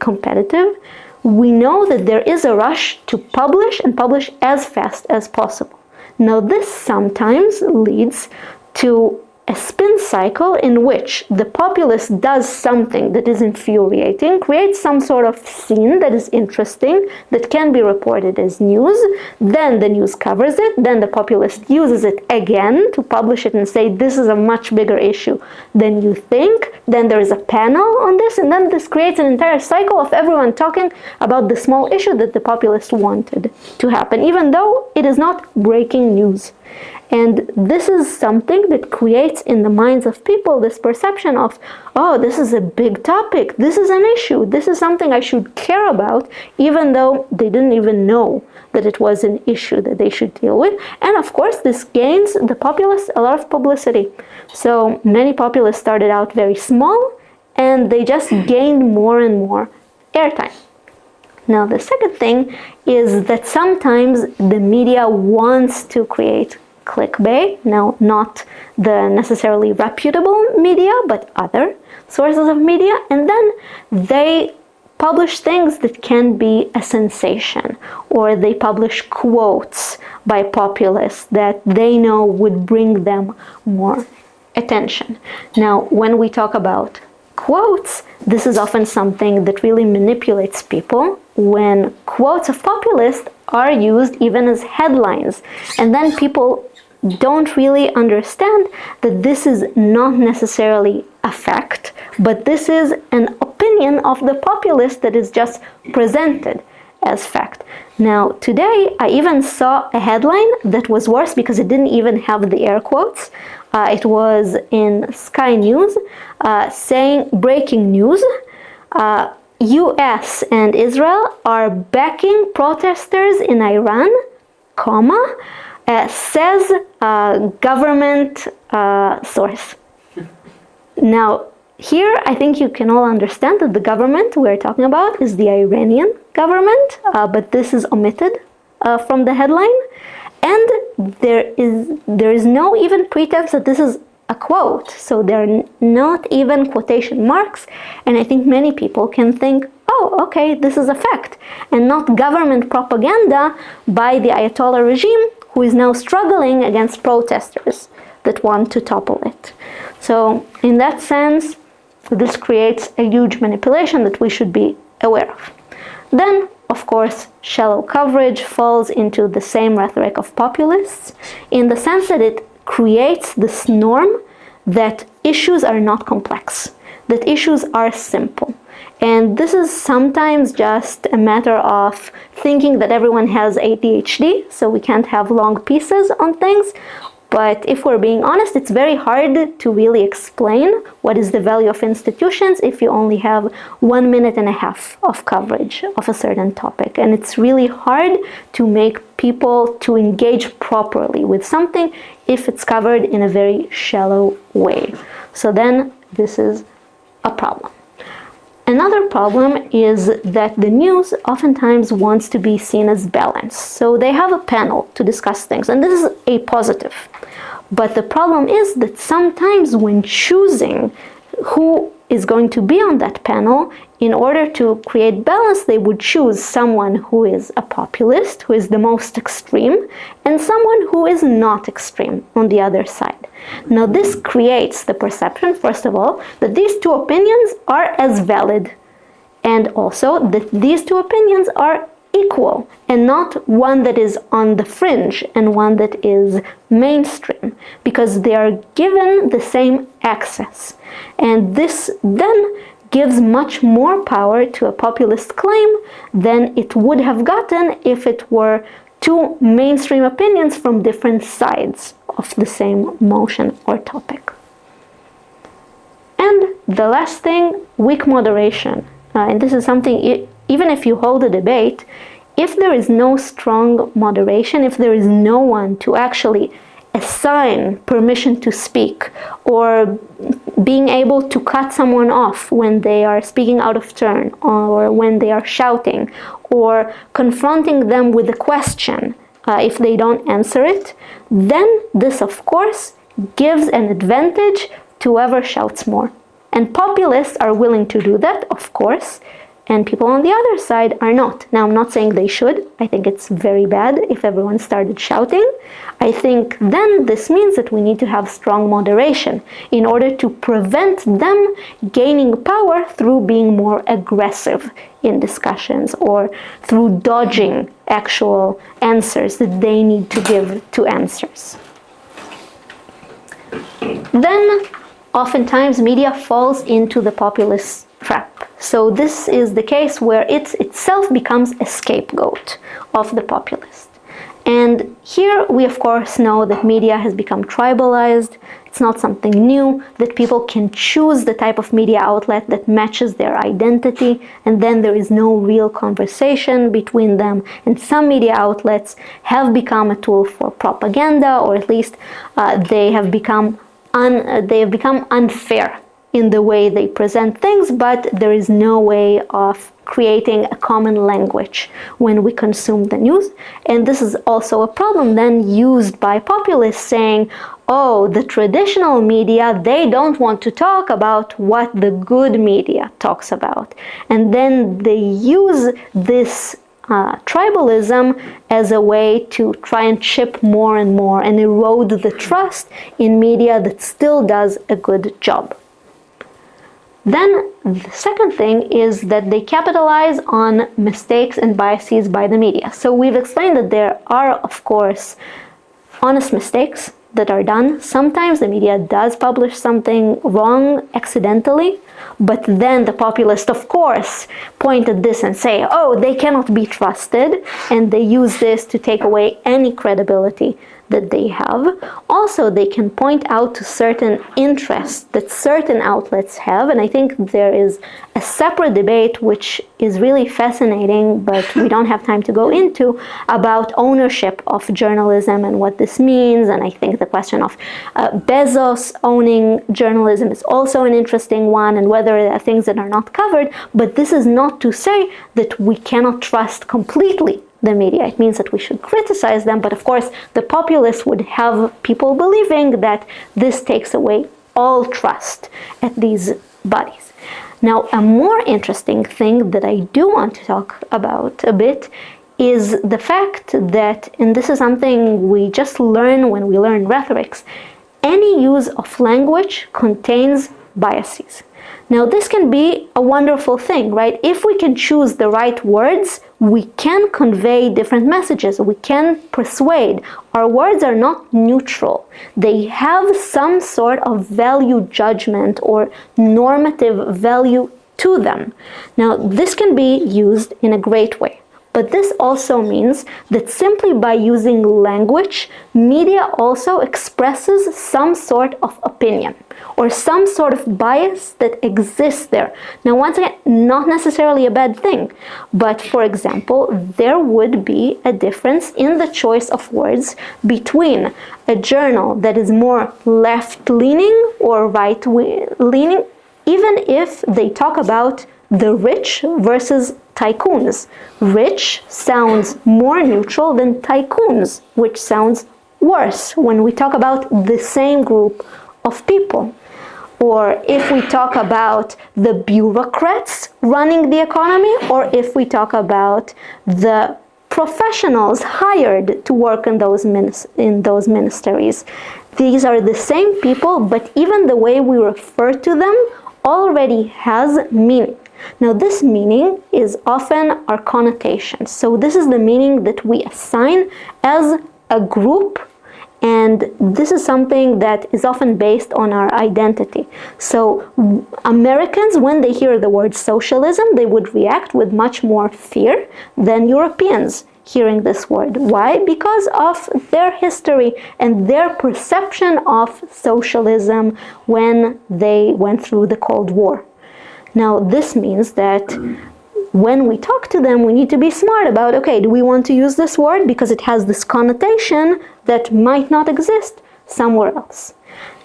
competitive, we know that there is a rush to publish and publish as fast as possible. Now, this sometimes leads to a spin cycle in which the populist does something that is infuriating, creates some sort of scene that is interesting, that can be reported as news, then the news covers it, then the populist uses it again to publish it and say this is a much bigger issue than you think, then there is a panel on this, and then this creates an entire cycle of everyone talking about the small issue that the populist wanted to happen, even though it is not breaking news. And this is something that creates in the minds of people this perception of, oh, this is a big topic, this is an issue, this is something I should care about, even though they didn't even know that it was an issue that they should deal with. And of course, this gains the populists a lot of publicity. So many populists started out very small, and they just gained more and more airtime. Now, the second thing is that sometimes the media wants to create clickbait, now not the necessarily reputable media, but other sources of media, and then they publish things that can be a sensation, or they publish quotes by populists that they know would bring them more attention. Now, when we talk about quotes, this is often something that really manipulates people when quotes of populists are used even as headlines, and then people don't really understand that this is not necessarily a fact, but this is an opinion of the populist that is just presented as fact. Now, today, I even saw a headline that was worse because it didn't even have the air quotes. It was in Sky News saying, breaking news, US and Israel are backing protesters in Iran, comma, says government source. Now, here I think you can all understand that the government we're talking about is the Iranian government, but this is omitted from the headline. And there is no even pretense that this is a quote, so there are not even quotation marks, and I think many people can think, oh, okay, this is a fact, and not government propaganda by the Ayatollah regime, who is now struggling against protesters that want to topple it. So in that sense, this creates a huge manipulation that we should be aware of. Then, of course, shallow coverage falls into the same rhetoric of populists, in the sense that it creates this norm that issues are not complex, that issues are simple. And this is sometimes just a matter of thinking that everyone has ADHD, so we can't have long pieces on things. But if we're being honest, it's very hard to really explain what is the value of institutions if you only have 1.5 minutes of coverage of a certain topic. And it's really hard to make people to engage properly with something if it's covered in a very shallow way. So then this is a problem. Another problem is that the news oftentimes wants to be seen as balanced. So they have a panel to discuss things, and this is a positive. But the problem is that sometimes when choosing who is going to be on that panel, in order to create balance, they would choose someone who is a populist, who is the most extreme, and someone who is not extreme on the other side. Now, this creates the perception, first of all, that these two opinions are as valid, and also that these two opinions are equal, and not one that is on the fringe and one that is mainstream, because they are given the same access. And this then gives much more power to a populist claim than it would have gotten if it were two mainstream opinions from different sides of the same motion or topic. And the last thing, weak moderation. And this is something, even if you hold a debate, if there is no strong moderation, if there is no one to actually assign permission to speak, or being able to cut someone off when they are speaking out of turn, or when they are shouting, or confronting them with a question if they don't answer it, then this, of course, gives an advantage to whoever shouts more. And populists are willing to do that, of course, and people on the other side are not. Now, I'm not saying they should. I think it's very bad if everyone started shouting. I think then this means that we need to have strong moderation in order to prevent them gaining power through being more aggressive in discussions or through dodging actual answers that they need to give to answers. Then, oftentimes, media falls into the populist trap. So this is the case where it itself becomes a scapegoat of the populist. And here we of course know that media has become tribalized. It's not something new, that people can choose the type of media outlet that matches their identity, and then there is no real conversation between them. And some media outlets have become a tool for propaganda, or at least they have become unfair in the way they present things, but there is no way of creating a common language when we consume the news. And this is also a problem then used by populists, saying, oh, the traditional media, they don't want to talk about what the good media talks about. And then they use this tribalism as a way to try and chip more and more and erode the trust in media that still does a good job. Then the second thing is that they capitalize on mistakes and biases by the media. So we've explained that there are, of course, honest mistakes that are done. Sometimes the media does publish something wrong accidentally, but then the populists, of course, point at this and say, oh, they cannot be trusted, and they use this to take away any credibility that they have. Also, they can point out to certain interests that certain outlets have, and I think there is a separate debate which is really fascinating, but we don't have time to go into, about ownership of journalism and what this means. And I think the question of Bezos owning journalism is also an interesting one, and whether there are things that are not covered. But this is not to say that we cannot trust completely the media. It means that we should criticize them, but of course the populists would have people believing that this takes away all trust at these bodies. Now, a more interesting thing that I do want to talk about a bit is the fact that, and this is something we just learn when we learn rhetorics, any use of language contains biases. Now, this can be a wonderful thing, right? If we can choose the right words, we can convey different messages. We can persuade. Our words are not neutral. They have some sort of value judgment or normative value to them. Now, this can be used in a great way. But this also means that simply by using language, media also expresses some sort of opinion or some sort of bias that exists there. Now, once again, not necessarily a bad thing, but for example, there would be a difference in the choice of words between a journal that is more left-leaning or right-leaning, even if they talk about the rich versus tycoons. Rich sounds more neutral than tycoons, which sounds worse when we talk about the same group of people. Or if we talk about the bureaucrats running the economy, or if we talk about the professionals hired to work in those ministries. These are the same people, but even the way we refer to them already has meaning. Now, this meaning is often our connotation. So this is the meaning that we assign as a group, and this is something that is often based on our identity. So Americans, when they hear the word socialism, they would react with much more fear than Europeans hearing this word. Why? Because of their history and their perception of socialism when they went through the Cold War. Now, this means that when we talk to them, we need to be smart about, okay, do we want to use this word because it has this connotation that might not exist somewhere else?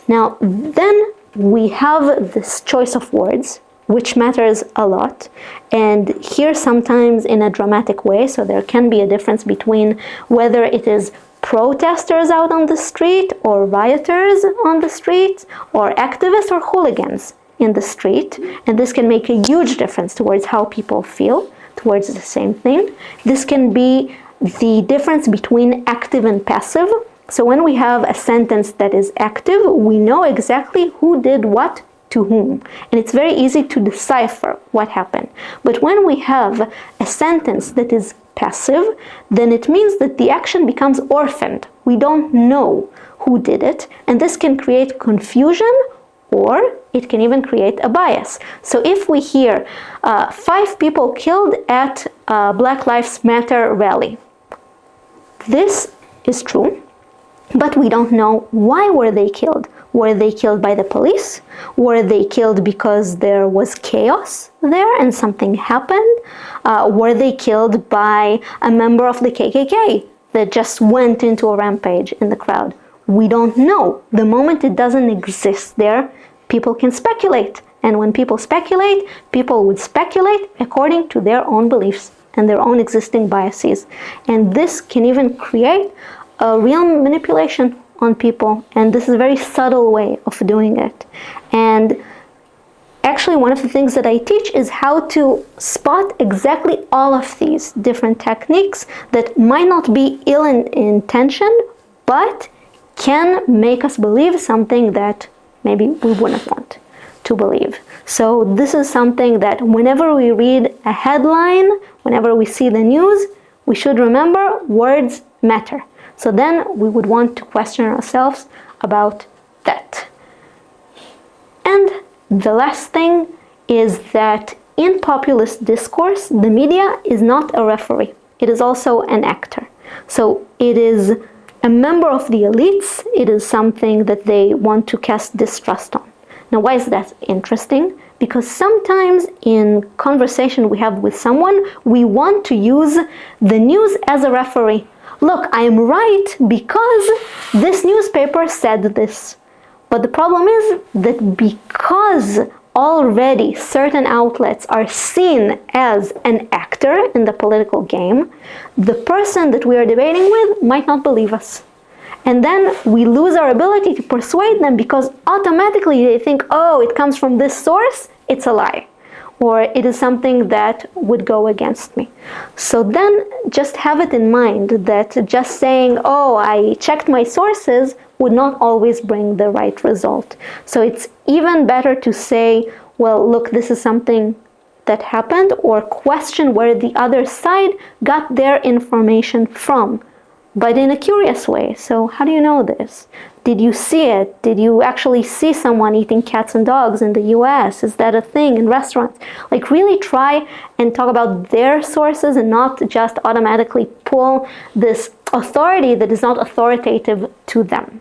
Now, then we have this choice of words, which matters a lot, and here sometimes in a dramatic way, so there can be a difference between whether it is protesters out on the street or rioters on the street or activists or hooligans in the street, and this can make a huge difference towards how people feel towards the same thing. This can be the difference between active and passive. So when we have a sentence that is active, we know exactly who did what to whom, and it's very easy to decipher what happened. But when we have a sentence that is passive, then it means that the action becomes orphaned. We don't know who did it, and this can create confusion, or it can even create a bias. So if we hear 5 people killed at a Black Lives Matter rally, this is true, but we don't know why were they killed. Were they killed by the police? Were they killed because there was chaos there and something happened? Were they killed by a member of the KKK that just went into a rampage in the crowd? We don't know. The moment it doesn't exist there, people can speculate. And when people speculate, people would speculate according to their own beliefs and their own existing biases. And this can even create a real manipulation on people. And this is a very subtle way of doing it. And actually, one of the things that I teach is how to spot exactly all of these different techniques that might not be ill in intention, but can make us believe something that maybe we wouldn't want to believe. So this is something that whenever we read a headline, whenever we see the news, we should remember words matter. So then we would want to question ourselves about that. And the last thing is that in populist discourse, the media is not a referee. It is also an actor. So it is a member of the elites. It is something that they want to cast distrust on. Now, why is that interesting? Because sometimes in conversation we have with someone, we want to use the news as a referee. Look, I am right because this newspaper said this. But the problem is that because already certain outlets are seen as an actor in the political game, the person that we are debating with might not believe us. And then we lose our ability to persuade them because automatically they think, oh, it comes from this source, it's a lie. Or it is something that would go against me. So then just have it in mind that just saying, oh, I checked my sources would not always bring the right result. So it's even better to say, well, look, this is something that happened, or question where the other side got their information from, but in a curious way. So how do you know this? Did you see it? Did you actually see someone eating cats and dogs in the US? Is that a thing in restaurants? Like really try and talk about their sources and not just automatically pull this authority that is not authoritative to them.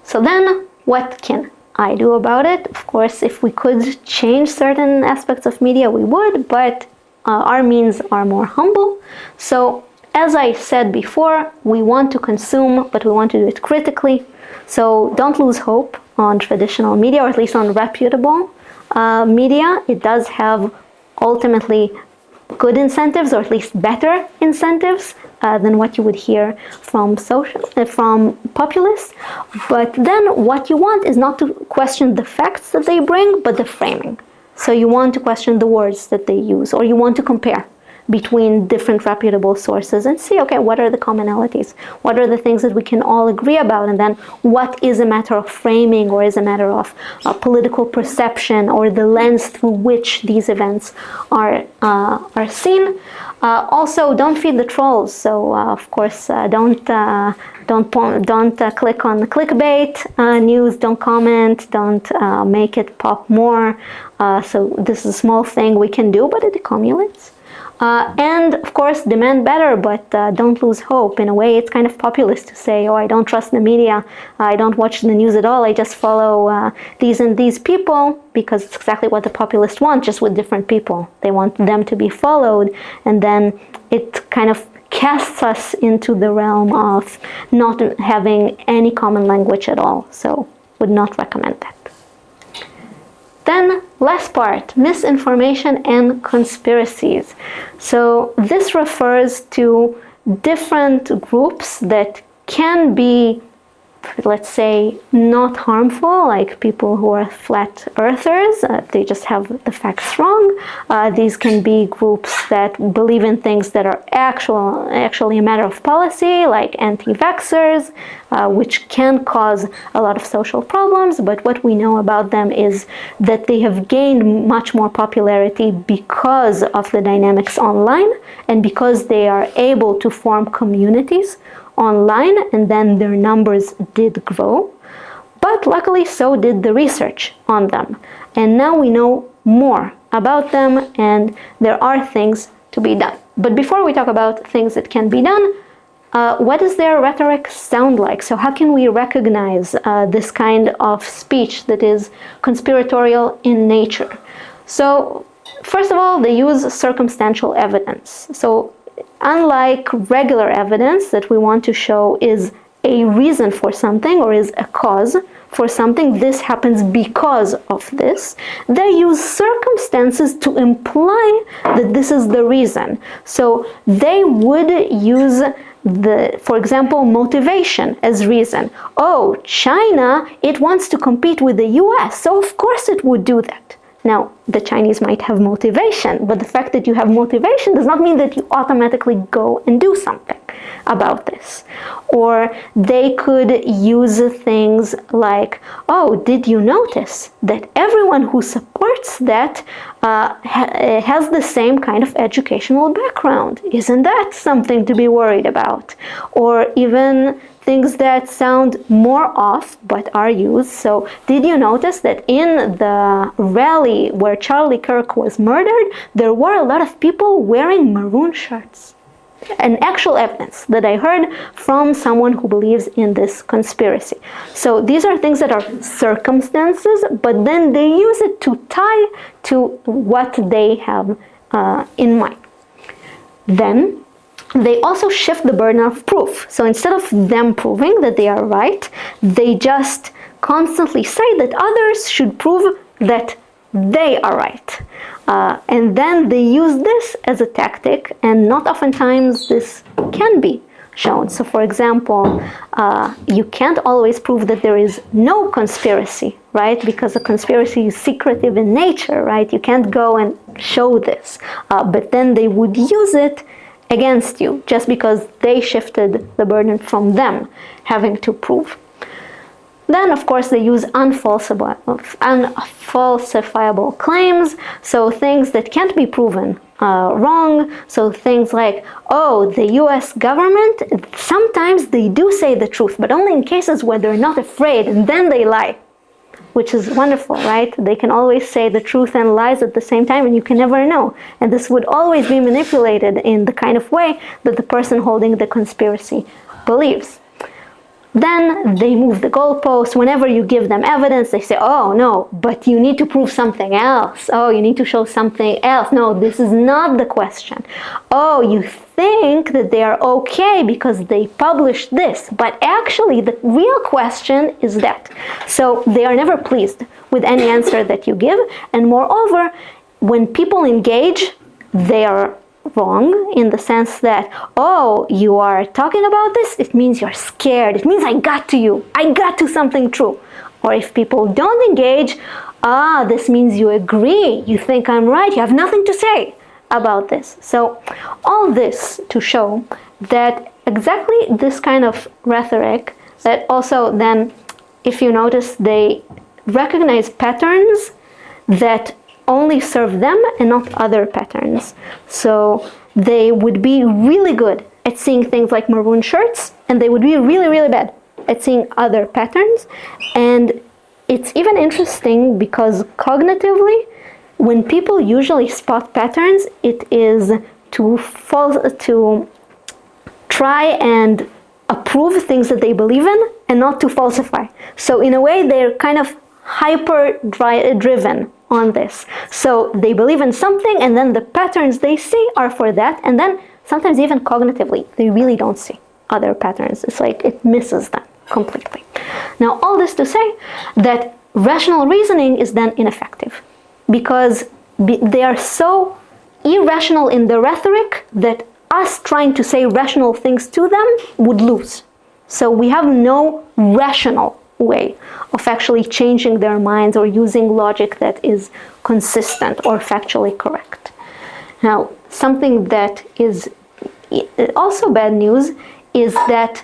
So then what can I do about it? Of course, if we could change certain aspects of media, we would, but our means are more humble. So as I said before, we want to consume, but we want to do it critically. So don't lose hope on traditional media, or at least on reputable media. It does have ultimately good incentives, or at least better incentives than what you would hear from populists. But then what you want is not to question the facts that they bring, but the framing. So you want to question the words that they use, or you want to compare between different reputable sources and see, okay, what are the commonalities? What are the things that we can all agree about? And then what is a matter of framing, or is a matter of political perception, or the lens through which these events are seen? Also, don't feed the trolls. So, of course, don't click on the clickbait news. Don't comment. Don't make it pop more. So this is a small thing we can do, but it accumulates. And of course, demand better, but don't lose hope. In a way, it's kind of populist to say, oh, I don't trust the media, I don't watch the news at all, I just follow these and these people, because it's exactly what the populists want, just with different people. They want them to be followed, and then it kind of casts us into the realm of not having any common language at all. So, would not recommend that. Then, last part, misinformation and conspiracies. So this refers to different groups that can be, let's say, not harmful, like people who are flat earthers, they just have the facts wrong. These can be groups that believe in things that are actually a matter of policy, like anti-vaxxers, which can cause a lot of social problems, but what we know about them is that they have gained much more popularity because of the dynamics online, and because they are able to form communities online, and then their numbers did grow. But luckily, so did the research on them. And now we know more about them, and there are things to be done. But before we talk about things that can be done, what does their rhetoric sound like? So how can we recognize this kind of speech that is conspiratorial in nature? So first of all, they use circumstantial evidence. So unlike regular evidence that we want to show is a reason for something, or is a cause for something, this happens because of this, they use circumstances to imply that this is the reason. So they would use for example, motivation as reason. Oh, China, it wants to compete with the US, so of course it would do that. Now, the Chinese might have motivation, but the fact that you have motivation does not mean that you automatically go and do something about this. Or they could use things like, oh, did you notice that everyone who supports that has the same kind of educational background? Isn't that something to be worried about? Or even things that sound more off but are used. So did you notice that in the rally where Charlie Kirk was murdered, there were a lot of people wearing maroon shirts? An actual evidence that I heard from someone who believes in this conspiracy. So these are things that are circumstances, but then they use it to tie to what they have in mind. Then they also shift the burden of proof. So instead of them proving that they are right, they just constantly say that others should prove that they are right. And then they use this as a tactic, and not oftentimes this can be shown. So for example, you can't always prove that there is no conspiracy, right? Because a conspiracy is secretive in nature, right? You can't go and show this. But then they would use it against you just because they shifted the burden from them having to prove. Then, of course, they use unfalsifiable claims, so things that can't be proven wrong. So things like, oh, the US government, sometimes they do say the truth, but only in cases where they're not afraid, and then they lie, which is wonderful, right? They can always say the truth and lies at the same time, and you can never know. And this would always be manipulated in the kind of way that the person holding the conspiracy believes. Then they move the goalposts. Whenever you give them evidence, they say, oh, no, but you need to prove something else. Oh, you need to show something else. No, this is not the question. Oh, you think that they are okay because they published this, but actually the real question is that. So they are never pleased with any answer that you give. And moreover, when people engage, they are wrong in the sense that, oh, you are talking about this, it means you're scared. It means I got to you. I got to something true. Or if people don't engage, this means you agree. You think I'm right. You have nothing to say about this. So all this to show that exactly this kind of rhetoric that also then, if you notice, they recognize patterns that only serve them and not other patterns. So they would be really good at seeing things like maroon shirts, and they would be really, really bad at seeing other patterns. And it's even interesting because cognitively, when people usually spot patterns, it is to try and approve things that they believe in and not to falsify. So in a way, they're kind of hyper-driven on this. So they believe in something, and then the patterns they see are for that, and then sometimes even cognitively, they really don't see other patterns. It's like it misses them completely. Now, all this to say that rational reasoning is then ineffective because they are so irrational in the rhetoric that us trying to say rational things to them would lose. So we have no rational way of actually changing their minds or using logic that is consistent or factually correct. Now, something that is also bad news is that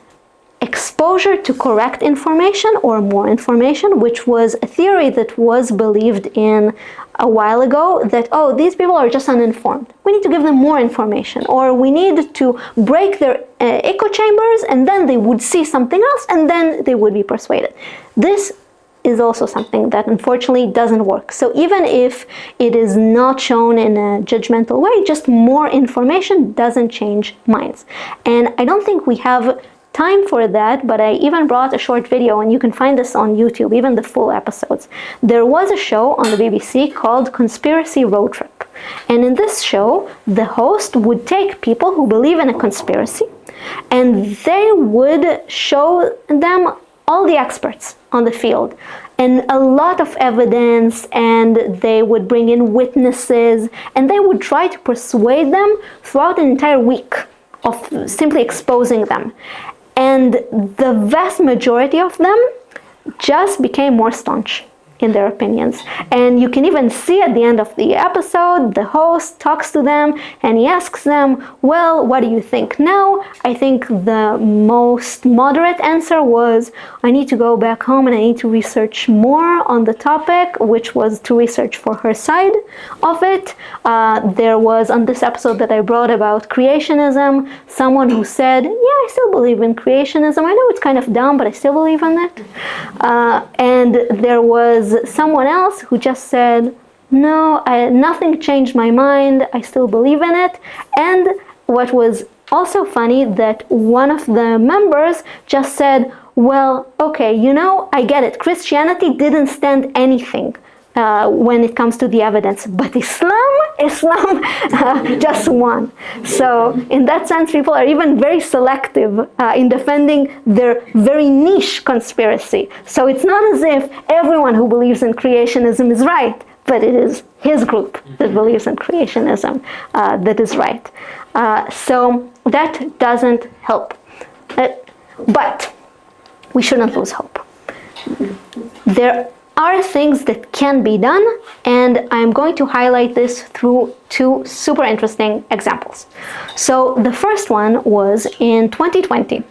exposure to correct information or more information, which was a theory that was believed in a while ago, that, oh, these people are just uninformed. We need to give them more information, or we need to break their echo chambers, and then they would see something else, and then they would be persuaded. This is also something that unfortunately doesn't work. So even if it is not shown in a judgmental way, just more information doesn't change minds. And I don't think we have time for that, but I even brought a short video, and you can find this on YouTube, even the full episodes. There was a show on the BBC called Conspiracy Road Trip. And in this show, the host would take people who believe in a conspiracy, and they would show them all the experts on the field and a lot of evidence, and they would bring in witnesses, and they would try to persuade them throughout an entire week of simply exposing them. And the vast majority of them just became more staunch in their opinions. And you can even see at the end of the episode, the host talks to them and he asks them, well, what do you think now? I think the most moderate answer was, I need to go back home and I need to research more on the topic, which was to research for her side of it. There was, on this episode that I brought about creationism, someone who said, yeah, I still believe in creationism. I know it's kind of dumb, but I still believe in it. And there was someone else who just said, no, nothing changed my mind, I still believe in it. And what was also funny, that one of the members just said, well, okay, you know, I get it, Christianity didn't stand anything when it comes to the evidence, but Islam just won. So in that sense, people are even very selective in defending their very niche conspiracy. So it's not as if everyone who believes in creationism is right, but it is his group that believes in creationism that is right. So that doesn't help. But we shouldn't lose hope. There are things that can be done, and I'm going to highlight this through two super interesting examples. So the first one was in 2020.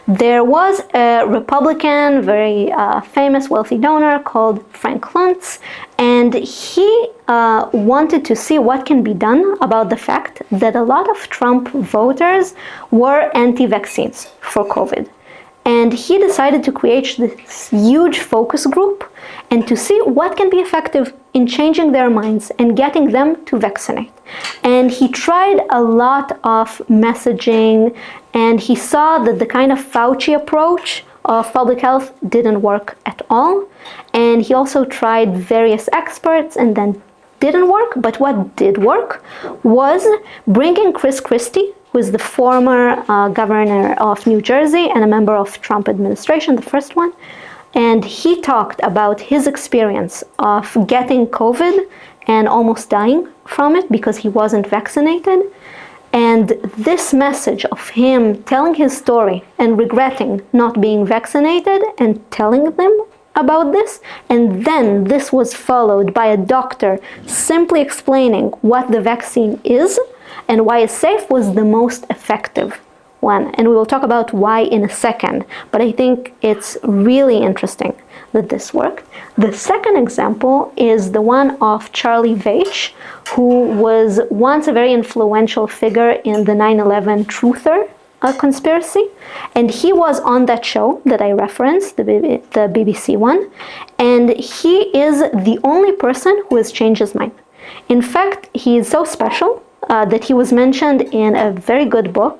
There was a Republican, very famous, wealthy donor called Frank Luntz, and he wanted to see what can be done about the fact that a lot of Trump voters were anti-vaccines for COVID. And he decided to create this huge focus group and to see what can be effective in changing their minds and getting them to vaccinate. And he tried a lot of messaging, and he saw that the kind of Fauci approach of public health didn't work at all. And he also tried various experts and then didn't work. But what did work was bringing Chris Christie, who is the former governor of New Jersey and a member of Trump administration, the first one. And he talked about his experience of getting COVID and almost dying from it because he wasn't vaccinated. And this message of him telling his story and regretting not being vaccinated and telling them about this, and then this was followed by a doctor simply explaining what the vaccine is and why it's safe, was the most effective one. And we will talk about why in a second, but I think it's really interesting that this worked. The second example is the one of Charlie Veitch, who was once a very influential figure in the 9/11 truther conspiracy, and he was on that show that I referenced, the BBC one, and he is the only person who has changed his mind. In fact, he is so special that he was mentioned in a very good book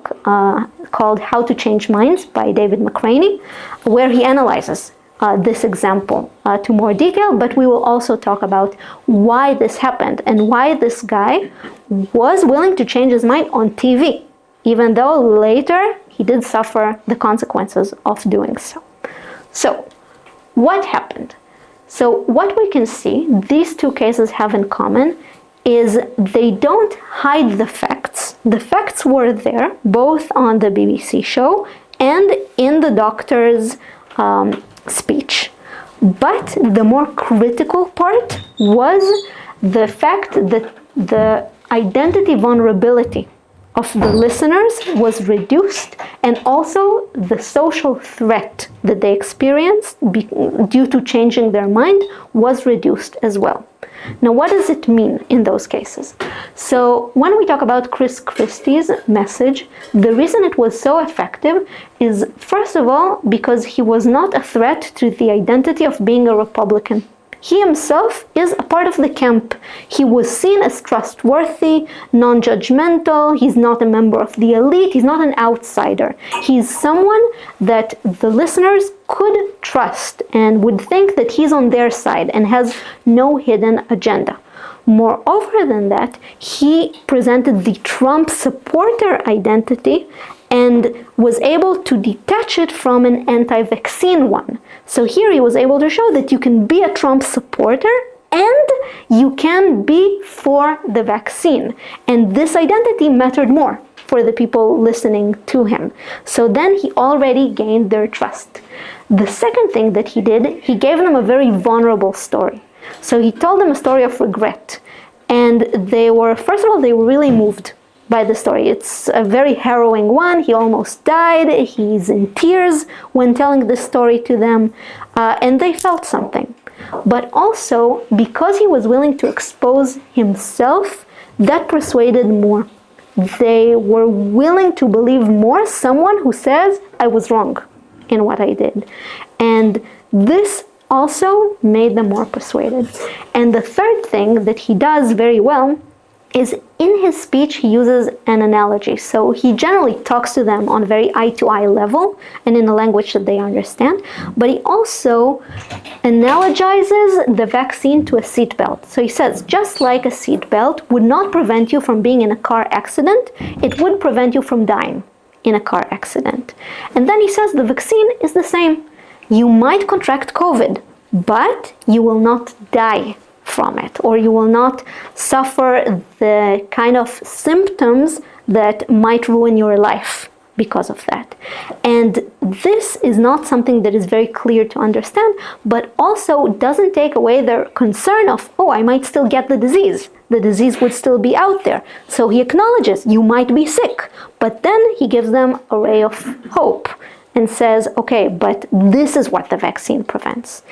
called How to Change Minds by David McCraney, where he analyzes this example to more detail, but we will also talk about why this happened and why this guy was willing to change his mind on TV, even though later he did suffer the consequences of doing so. So, what happened? So, what we can see these two cases have in common is they don't hide the facts. The facts were there, both on the BBC show and in the doctor's speech. But the more critical part was the fact that the identity vulnerability of the listeners was reduced, and also the social threat that they experienced due to changing their mind was reduced as well. Now, what does it mean in those cases? So when we talk about Chris Christie's message, the reason it was so effective is, first of all, because he was not a threat to the identity of being a Republican. He himself is a part of the camp. He was seen as trustworthy, non-judgmental. He's not a member of the elite. He's not an outsider. He's someone that the listeners could trust and would think that he's on their side and has no hidden agenda. Moreover than that, he presented the Trump supporter identity and was able to detach it from an anti-vaccine one. So here he was able to show that you can be a Trump supporter and you can be for the vaccine. And this identity mattered more for the people listening to him. So then he already gained their trust. The second thing that he did, he gave them a very vulnerable story. So he told them a story of regret. And they were, first of all, they were really moved by the story. It's a very harrowing one. He almost died. He's in tears when telling this story to them. And they felt something. But also, because he was willing to expose himself, that persuaded more. They were willing to believe more someone who says, I was wrong in what I did. And this also made them more persuaded. And the third thing that he does very well is in his speech he uses an analogy. So he generally talks to them on a very eye-to-eye level and in a language that they understand, but he also analogizes the vaccine to a seatbelt. So he says, just like a seatbelt would not prevent you from being in a car accident, it would prevent you from dying in a car accident. And then he says the vaccine is the same. You might contract COVID, but you will not die from it, or you will not suffer the kind of symptoms that might ruin your life because of that. And this is not something that is very clear to understand, but also doesn't take away their concern of, oh, I might still get the disease. The disease would still be out there. So he acknowledges you might be sick, but then he gives them a ray of hope and says, okay, but this is what the vaccine prevents.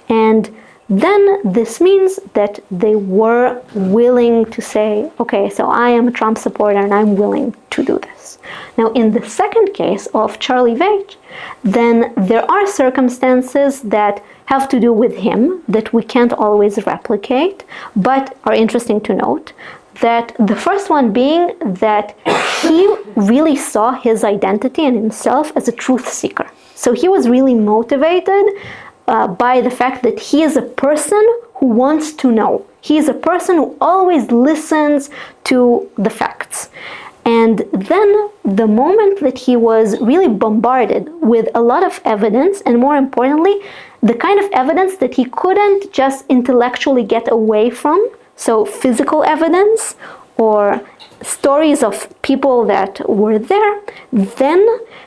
And then this means that they were willing to say, okay, so I am a Trump supporter and I'm willing to do this. Now, in the second case of Charlie Vage, then there are circumstances that have to do with him that we can't always replicate, but are interesting to note. That the first one being that he really saw his identity and himself as a truth seeker. So he was really motivated by the fact that he is a person who wants to know. He is a person who always listens to the facts. And then the moment that he was really bombarded with a lot of evidence, and more importantly, the kind of evidence that he couldn't just intellectually get away from, so physical evidence or stories of people that were there, then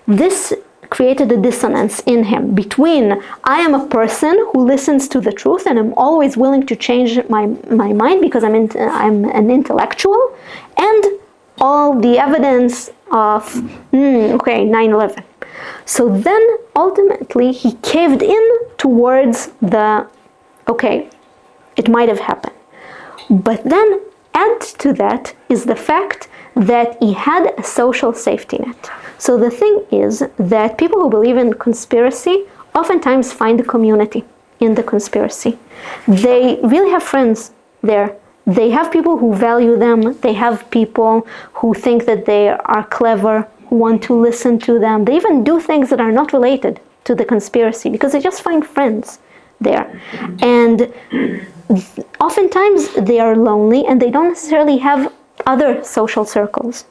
this created a dissonance in him between I am a person who listens to the truth and I'm always willing to change my mind because I'm an intellectual, and all the evidence of 9/11. So then ultimately he caved in towards the okay, it might have happened. But then add to that is the fact that he had a social safety net. So the thing is that people who believe in conspiracy oftentimes find a community in the conspiracy. They really have friends there. They have people who value them. They have people who think that they are clever, who want to listen to them. They even do things that are not related to the conspiracy because they just find friends there. And oftentimes they are lonely and they don't necessarily have other social circles.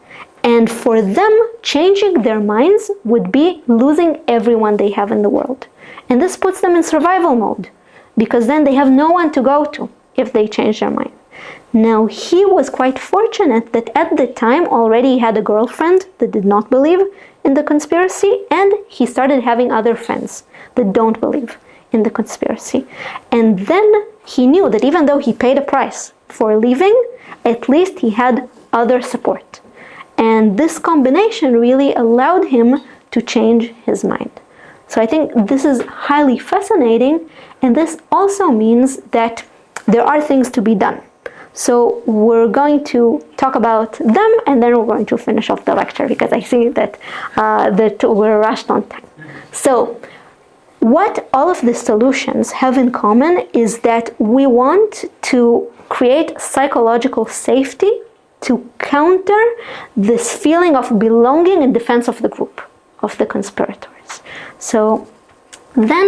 And for them, changing their minds would be losing everyone they have in the world. And this puts them in survival mode because then they have no one to go to if they change their mind. Now, he was quite fortunate that at the time already he had a girlfriend that did not believe in the conspiracy, and he started having other friends that don't believe in the conspiracy. And then he knew that even though he paid a price for leaving, at least he had other support. And this combination really allowed him to change his mind. So I think this is highly fascinating, and this also means that there are things to be done. So we're going to talk about them, and then we're going to finish off the lecture because I see that we're rushed on time. So what all of the solutions have in common is that we want to create psychological safety to counter this feeling of belonging in defense of the group, of the conspirators. So then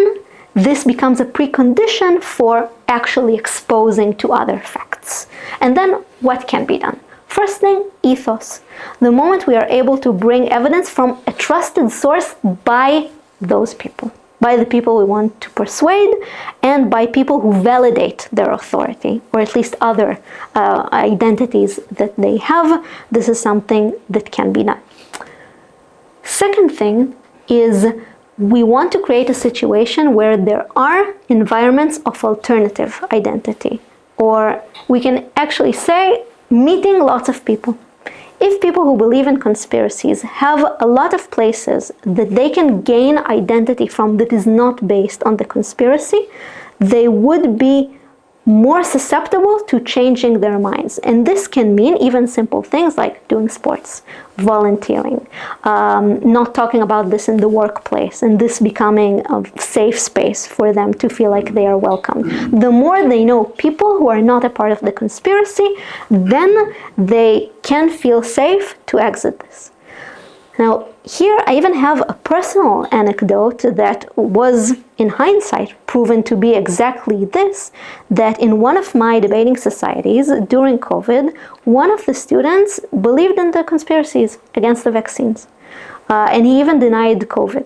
this becomes a precondition for actually exposing to other facts. And then what can be done? First thing, ethos. The moment we are able to bring evidence from a trusted source by those people, by the people we want to persuade, and by people who validate their authority, or at least other identities that they have, this is something that can be done. Second thing is we want to create a situation where there are environments of alternative identity, or we can actually say meeting lots of people. If people who believe in conspiracies have a lot of places that they can gain identity from that is not based on the conspiracy, they would be more susceptible to changing their minds. And this can mean even simple things like doing sports, volunteering, not talking about this in the workplace, and this becoming a safe space for them to feel like they are welcome. The more they know people who are not a part of the conspiracy, then they can feel safe to exit this. Now, here I even have a personal anecdote that was, in hindsight, proven to be exactly this, that in one of my debating societies during COVID, one of the students believed in the conspiracies against the vaccines. And he even denied COVID.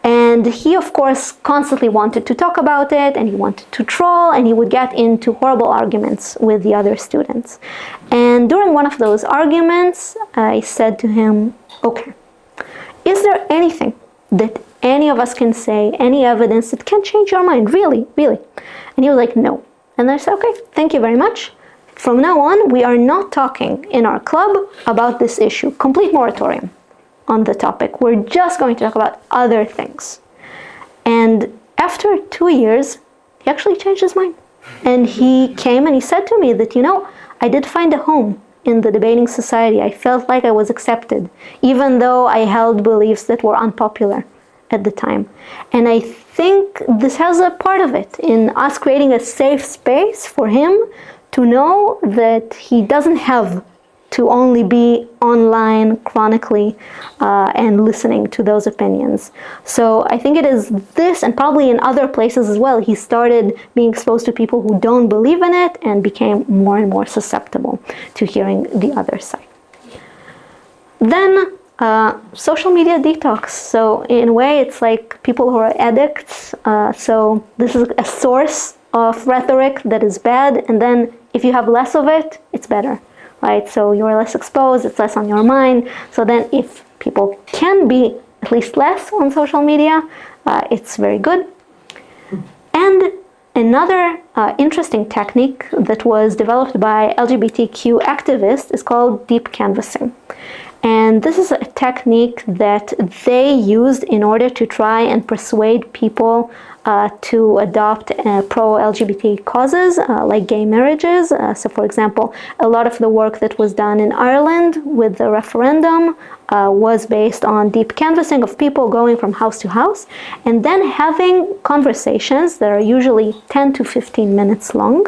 And he, of course, constantly wanted to talk about it, and he wanted to troll, and he would get into horrible arguments with the other students. And during one of those arguments, I said to him, okay, is there anything that any of us can say, any evidence that can change your mind, really, really? And he was like, no. And I said, okay, thank you very much. From now on, we are not talking in our club about this issue. Complete moratorium on the topic. We're just going to talk about other things. And after 2 years, he actually changed his mind. And he came and he said to me that, I did find a home in the debating society. I felt like I was accepted, even though I held beliefs that were unpopular at the time. And I think this has a part of it in us creating a safe space for him to know that he doesn't have to only be online chronically and listening to those opinions. So I think it is this, and probably in other places as well, he started being exposed to people who don't believe in it and became more and more susceptible to hearing the other side. Then social media detox. So in a way, it's like people who are addicts. So this is a source of rhetoric that is bad, and then if you have less of it, it's better. Right, so you're less exposed, it's less on your mind. So then if people can be at least less on social media, it's very good. And another interesting technique that was developed by LGBTQ activists is called deep canvassing. And this is a technique that they used in order to try and persuade people to adopt pro-LGBT causes like gay marriages. So for example, a lot of the work that was done in Ireland with the referendum was based on deep canvassing of people going from house to house and then having conversations that are usually 10 to 15 minutes long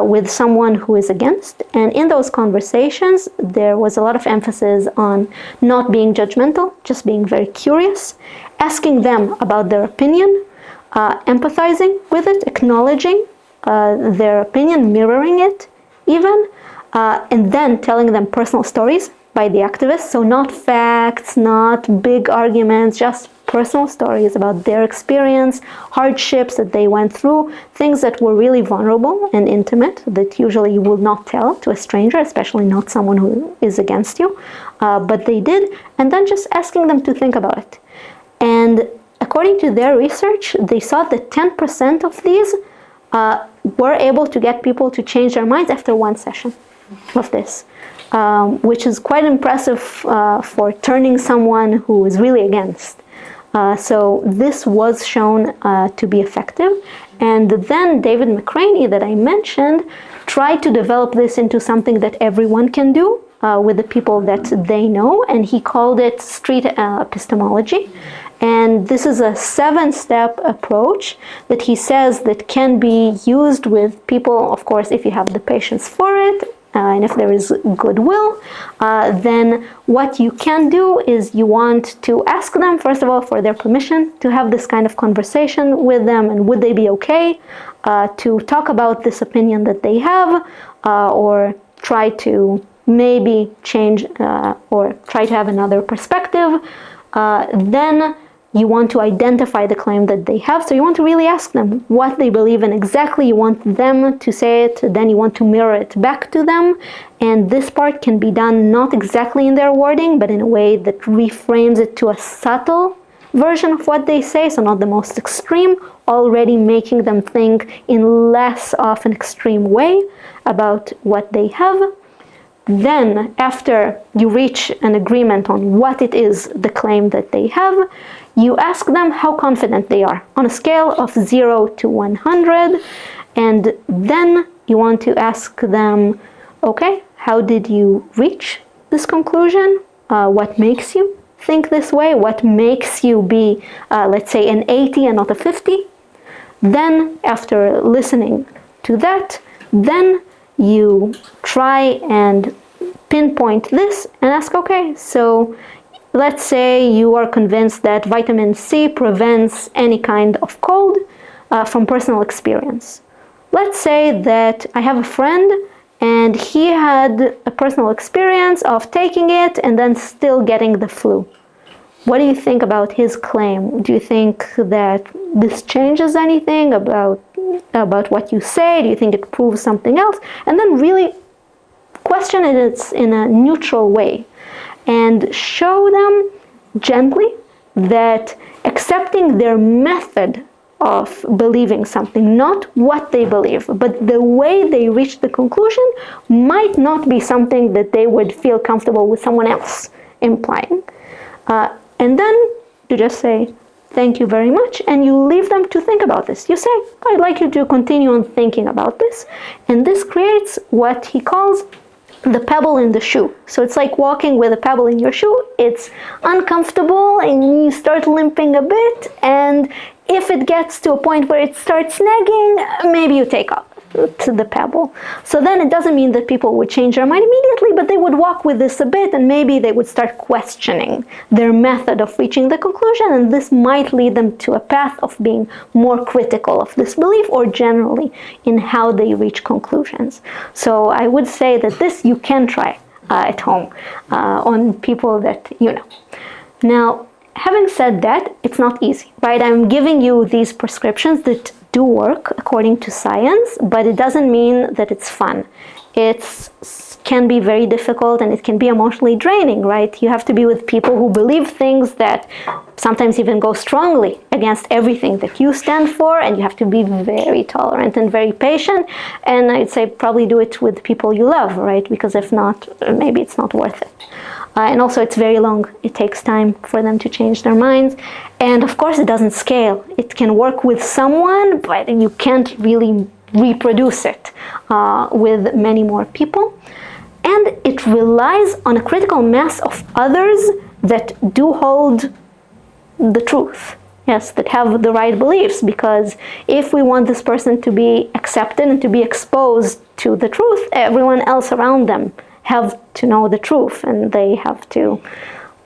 with someone who is against. And in those conversations, there was a lot of emphasis on not being judgmental, just being very curious, asking them about their opinion, empathizing with it, acknowledging their opinion, mirroring it even, and then telling them personal stories by the activists. So not facts, not big arguments, just personal stories about their experience, hardships that they went through, things that were really vulnerable and intimate that usually you would not tell to a stranger, especially not someone who is against you, but they did, and then just asking them to think about it. And according to their research, they saw that 10% of these were able to get people to change their minds after one session of this, which is quite impressive for turning someone who is really against. So this was shown to be effective. And then David McCraney, that I mentioned, tried to develop this into something that everyone can do with the people that they know, and he called it street epistemology. And this is a 7-step approach that he says that can be used with people, of course, if you have the patience for it, and if there is goodwill, then what you can do is you want to ask them, first of all, for their permission to have this kind of conversation with them, and would they be okay to talk about this opinion that they have, or try to maybe change or try to have another perspective. Then you want to identify the claim that they have. So you want to really ask them what they believe in exactly. You want them to say it, then you want to mirror it back to them. And this part can be done not exactly in their wording, but in a way that reframes it to a subtle version of what they say, so not the most extreme, already making them think in less of an extreme way about what they have. Then, after you reach an agreement on what it is, the claim that they have, you ask them how confident they are on a scale of 0 to 100, and then you want to ask them, okay, how did you reach this conclusion? What makes you think this way? What makes you be, let's say, an 80 and not a 50? Then, after listening to that, then you try and pinpoint this and ask, okay, so let's say you are convinced that vitamin C prevents any kind of cold from personal experience. Let's say that I have a friend and he had a personal experience of taking it and then still getting the flu. What do you think about his claim? Do you think that this changes anything about what you say? Do you think it proves something else? And then really question it in a neutral way and show them gently that accepting their method of believing something, not what they believe, but the way they reach the conclusion, might not be something that they would feel comfortable with someone else implying. And then you just say, thank you very much, and you leave them to think about this. You say, I'd like you to continue on thinking about this. And this creates what he calls the pebble in the shoe. So it's like walking with a pebble in your shoe. It's uncomfortable and you start limping a bit, and if it gets to a point where it starts snagging, maybe you take off to the pebble. So then it doesn't mean that people would change their mind immediately, but they would walk with this a bit, and maybe they would start questioning their method of reaching the conclusion, and this might lead them to a path of being more critical of this belief, or generally in how they reach conclusions. So I would say that this you can try at home on people that you know. Now, having said that, it's not easy, right? I'm giving you these prescriptions that do work according to science, but it doesn't mean that it's fun. It can be very difficult and it can be emotionally draining, right? You have to be with people who believe things that sometimes even go strongly against everything that you stand for, and you have to be very tolerant and very patient. And I'd say probably do it with people you love, right? Because if not, maybe it's not worth it. And also it's very long. It takes time for them to change their minds. And of course it doesn't scale. It can work with someone, but you can't really reproduce it with many more people. And it relies on a critical mass of others that do hold the truth. Yes, that have the right beliefs, because if we want this person to be accepted and to be exposed to the truth, everyone else around them have to know the truth, and they have to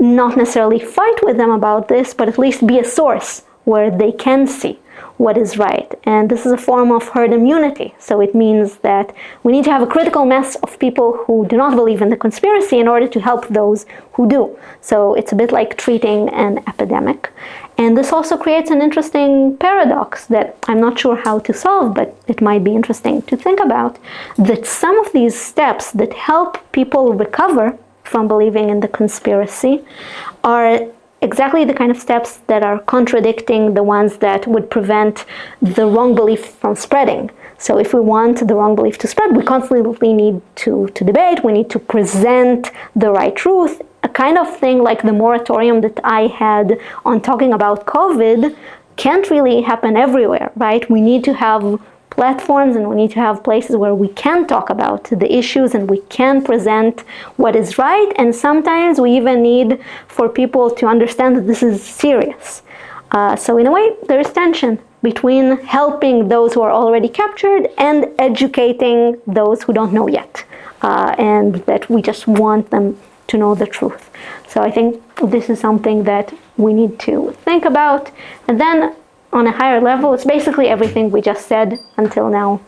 not necessarily fight with them about this, but at least be a source where they can see what is right. And this is a form of herd immunity. So it means that we need to have a critical mass of people who do not believe in the conspiracy in order to help those who do. So it's a bit like treating an epidemic. And this also creates an interesting paradox that I'm not sure how to solve, but it might be interesting to think about, that some of these steps that help people recover from believing in the conspiracy are exactly the kind of steps that are contradicting the ones that would prevent the wrong belief from spreading. So if we want the wrong belief to spread, we constantly need to debate, we need to present the right truth, a kind of thing like the moratorium that I had on talking about COVID can't really happen everywhere, right? We need to have platforms and we need to have places where we can talk about the issues and we can present what is right, and sometimes we even need for people to understand that this is serious. So in a way, there is tension between helping those who are already captured and educating those who don't know yet, and that we just want them to know the truth. So I think this is something that we need to think about. And then on a higher level, it's basically everything we just said until now.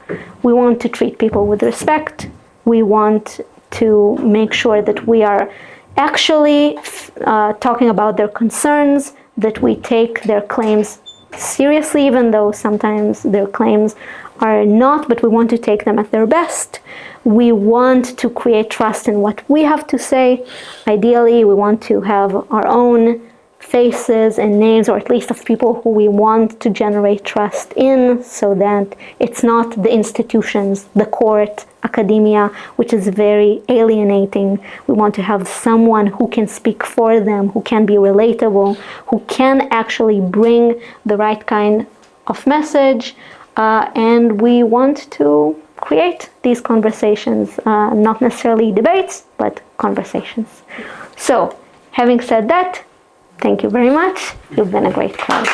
We want to treat people with respect. We want to make sure that we are actually talking about their concerns, that we take their claims seriously, even though sometimes their claims are not, but we want to take them at their best. We want to create trust in what we have to say. Ideally, we want to have our own faces and names, or at least of people who we want to generate trust in, so that it's not the institutions, the court, academia, which is very alienating. We want to have someone who can speak for them, who can be relatable, who can actually bring the right kind of message, and we want to create these conversations, not necessarily debates, but conversations. So, having said that, thank you very much. You've been a great crowd.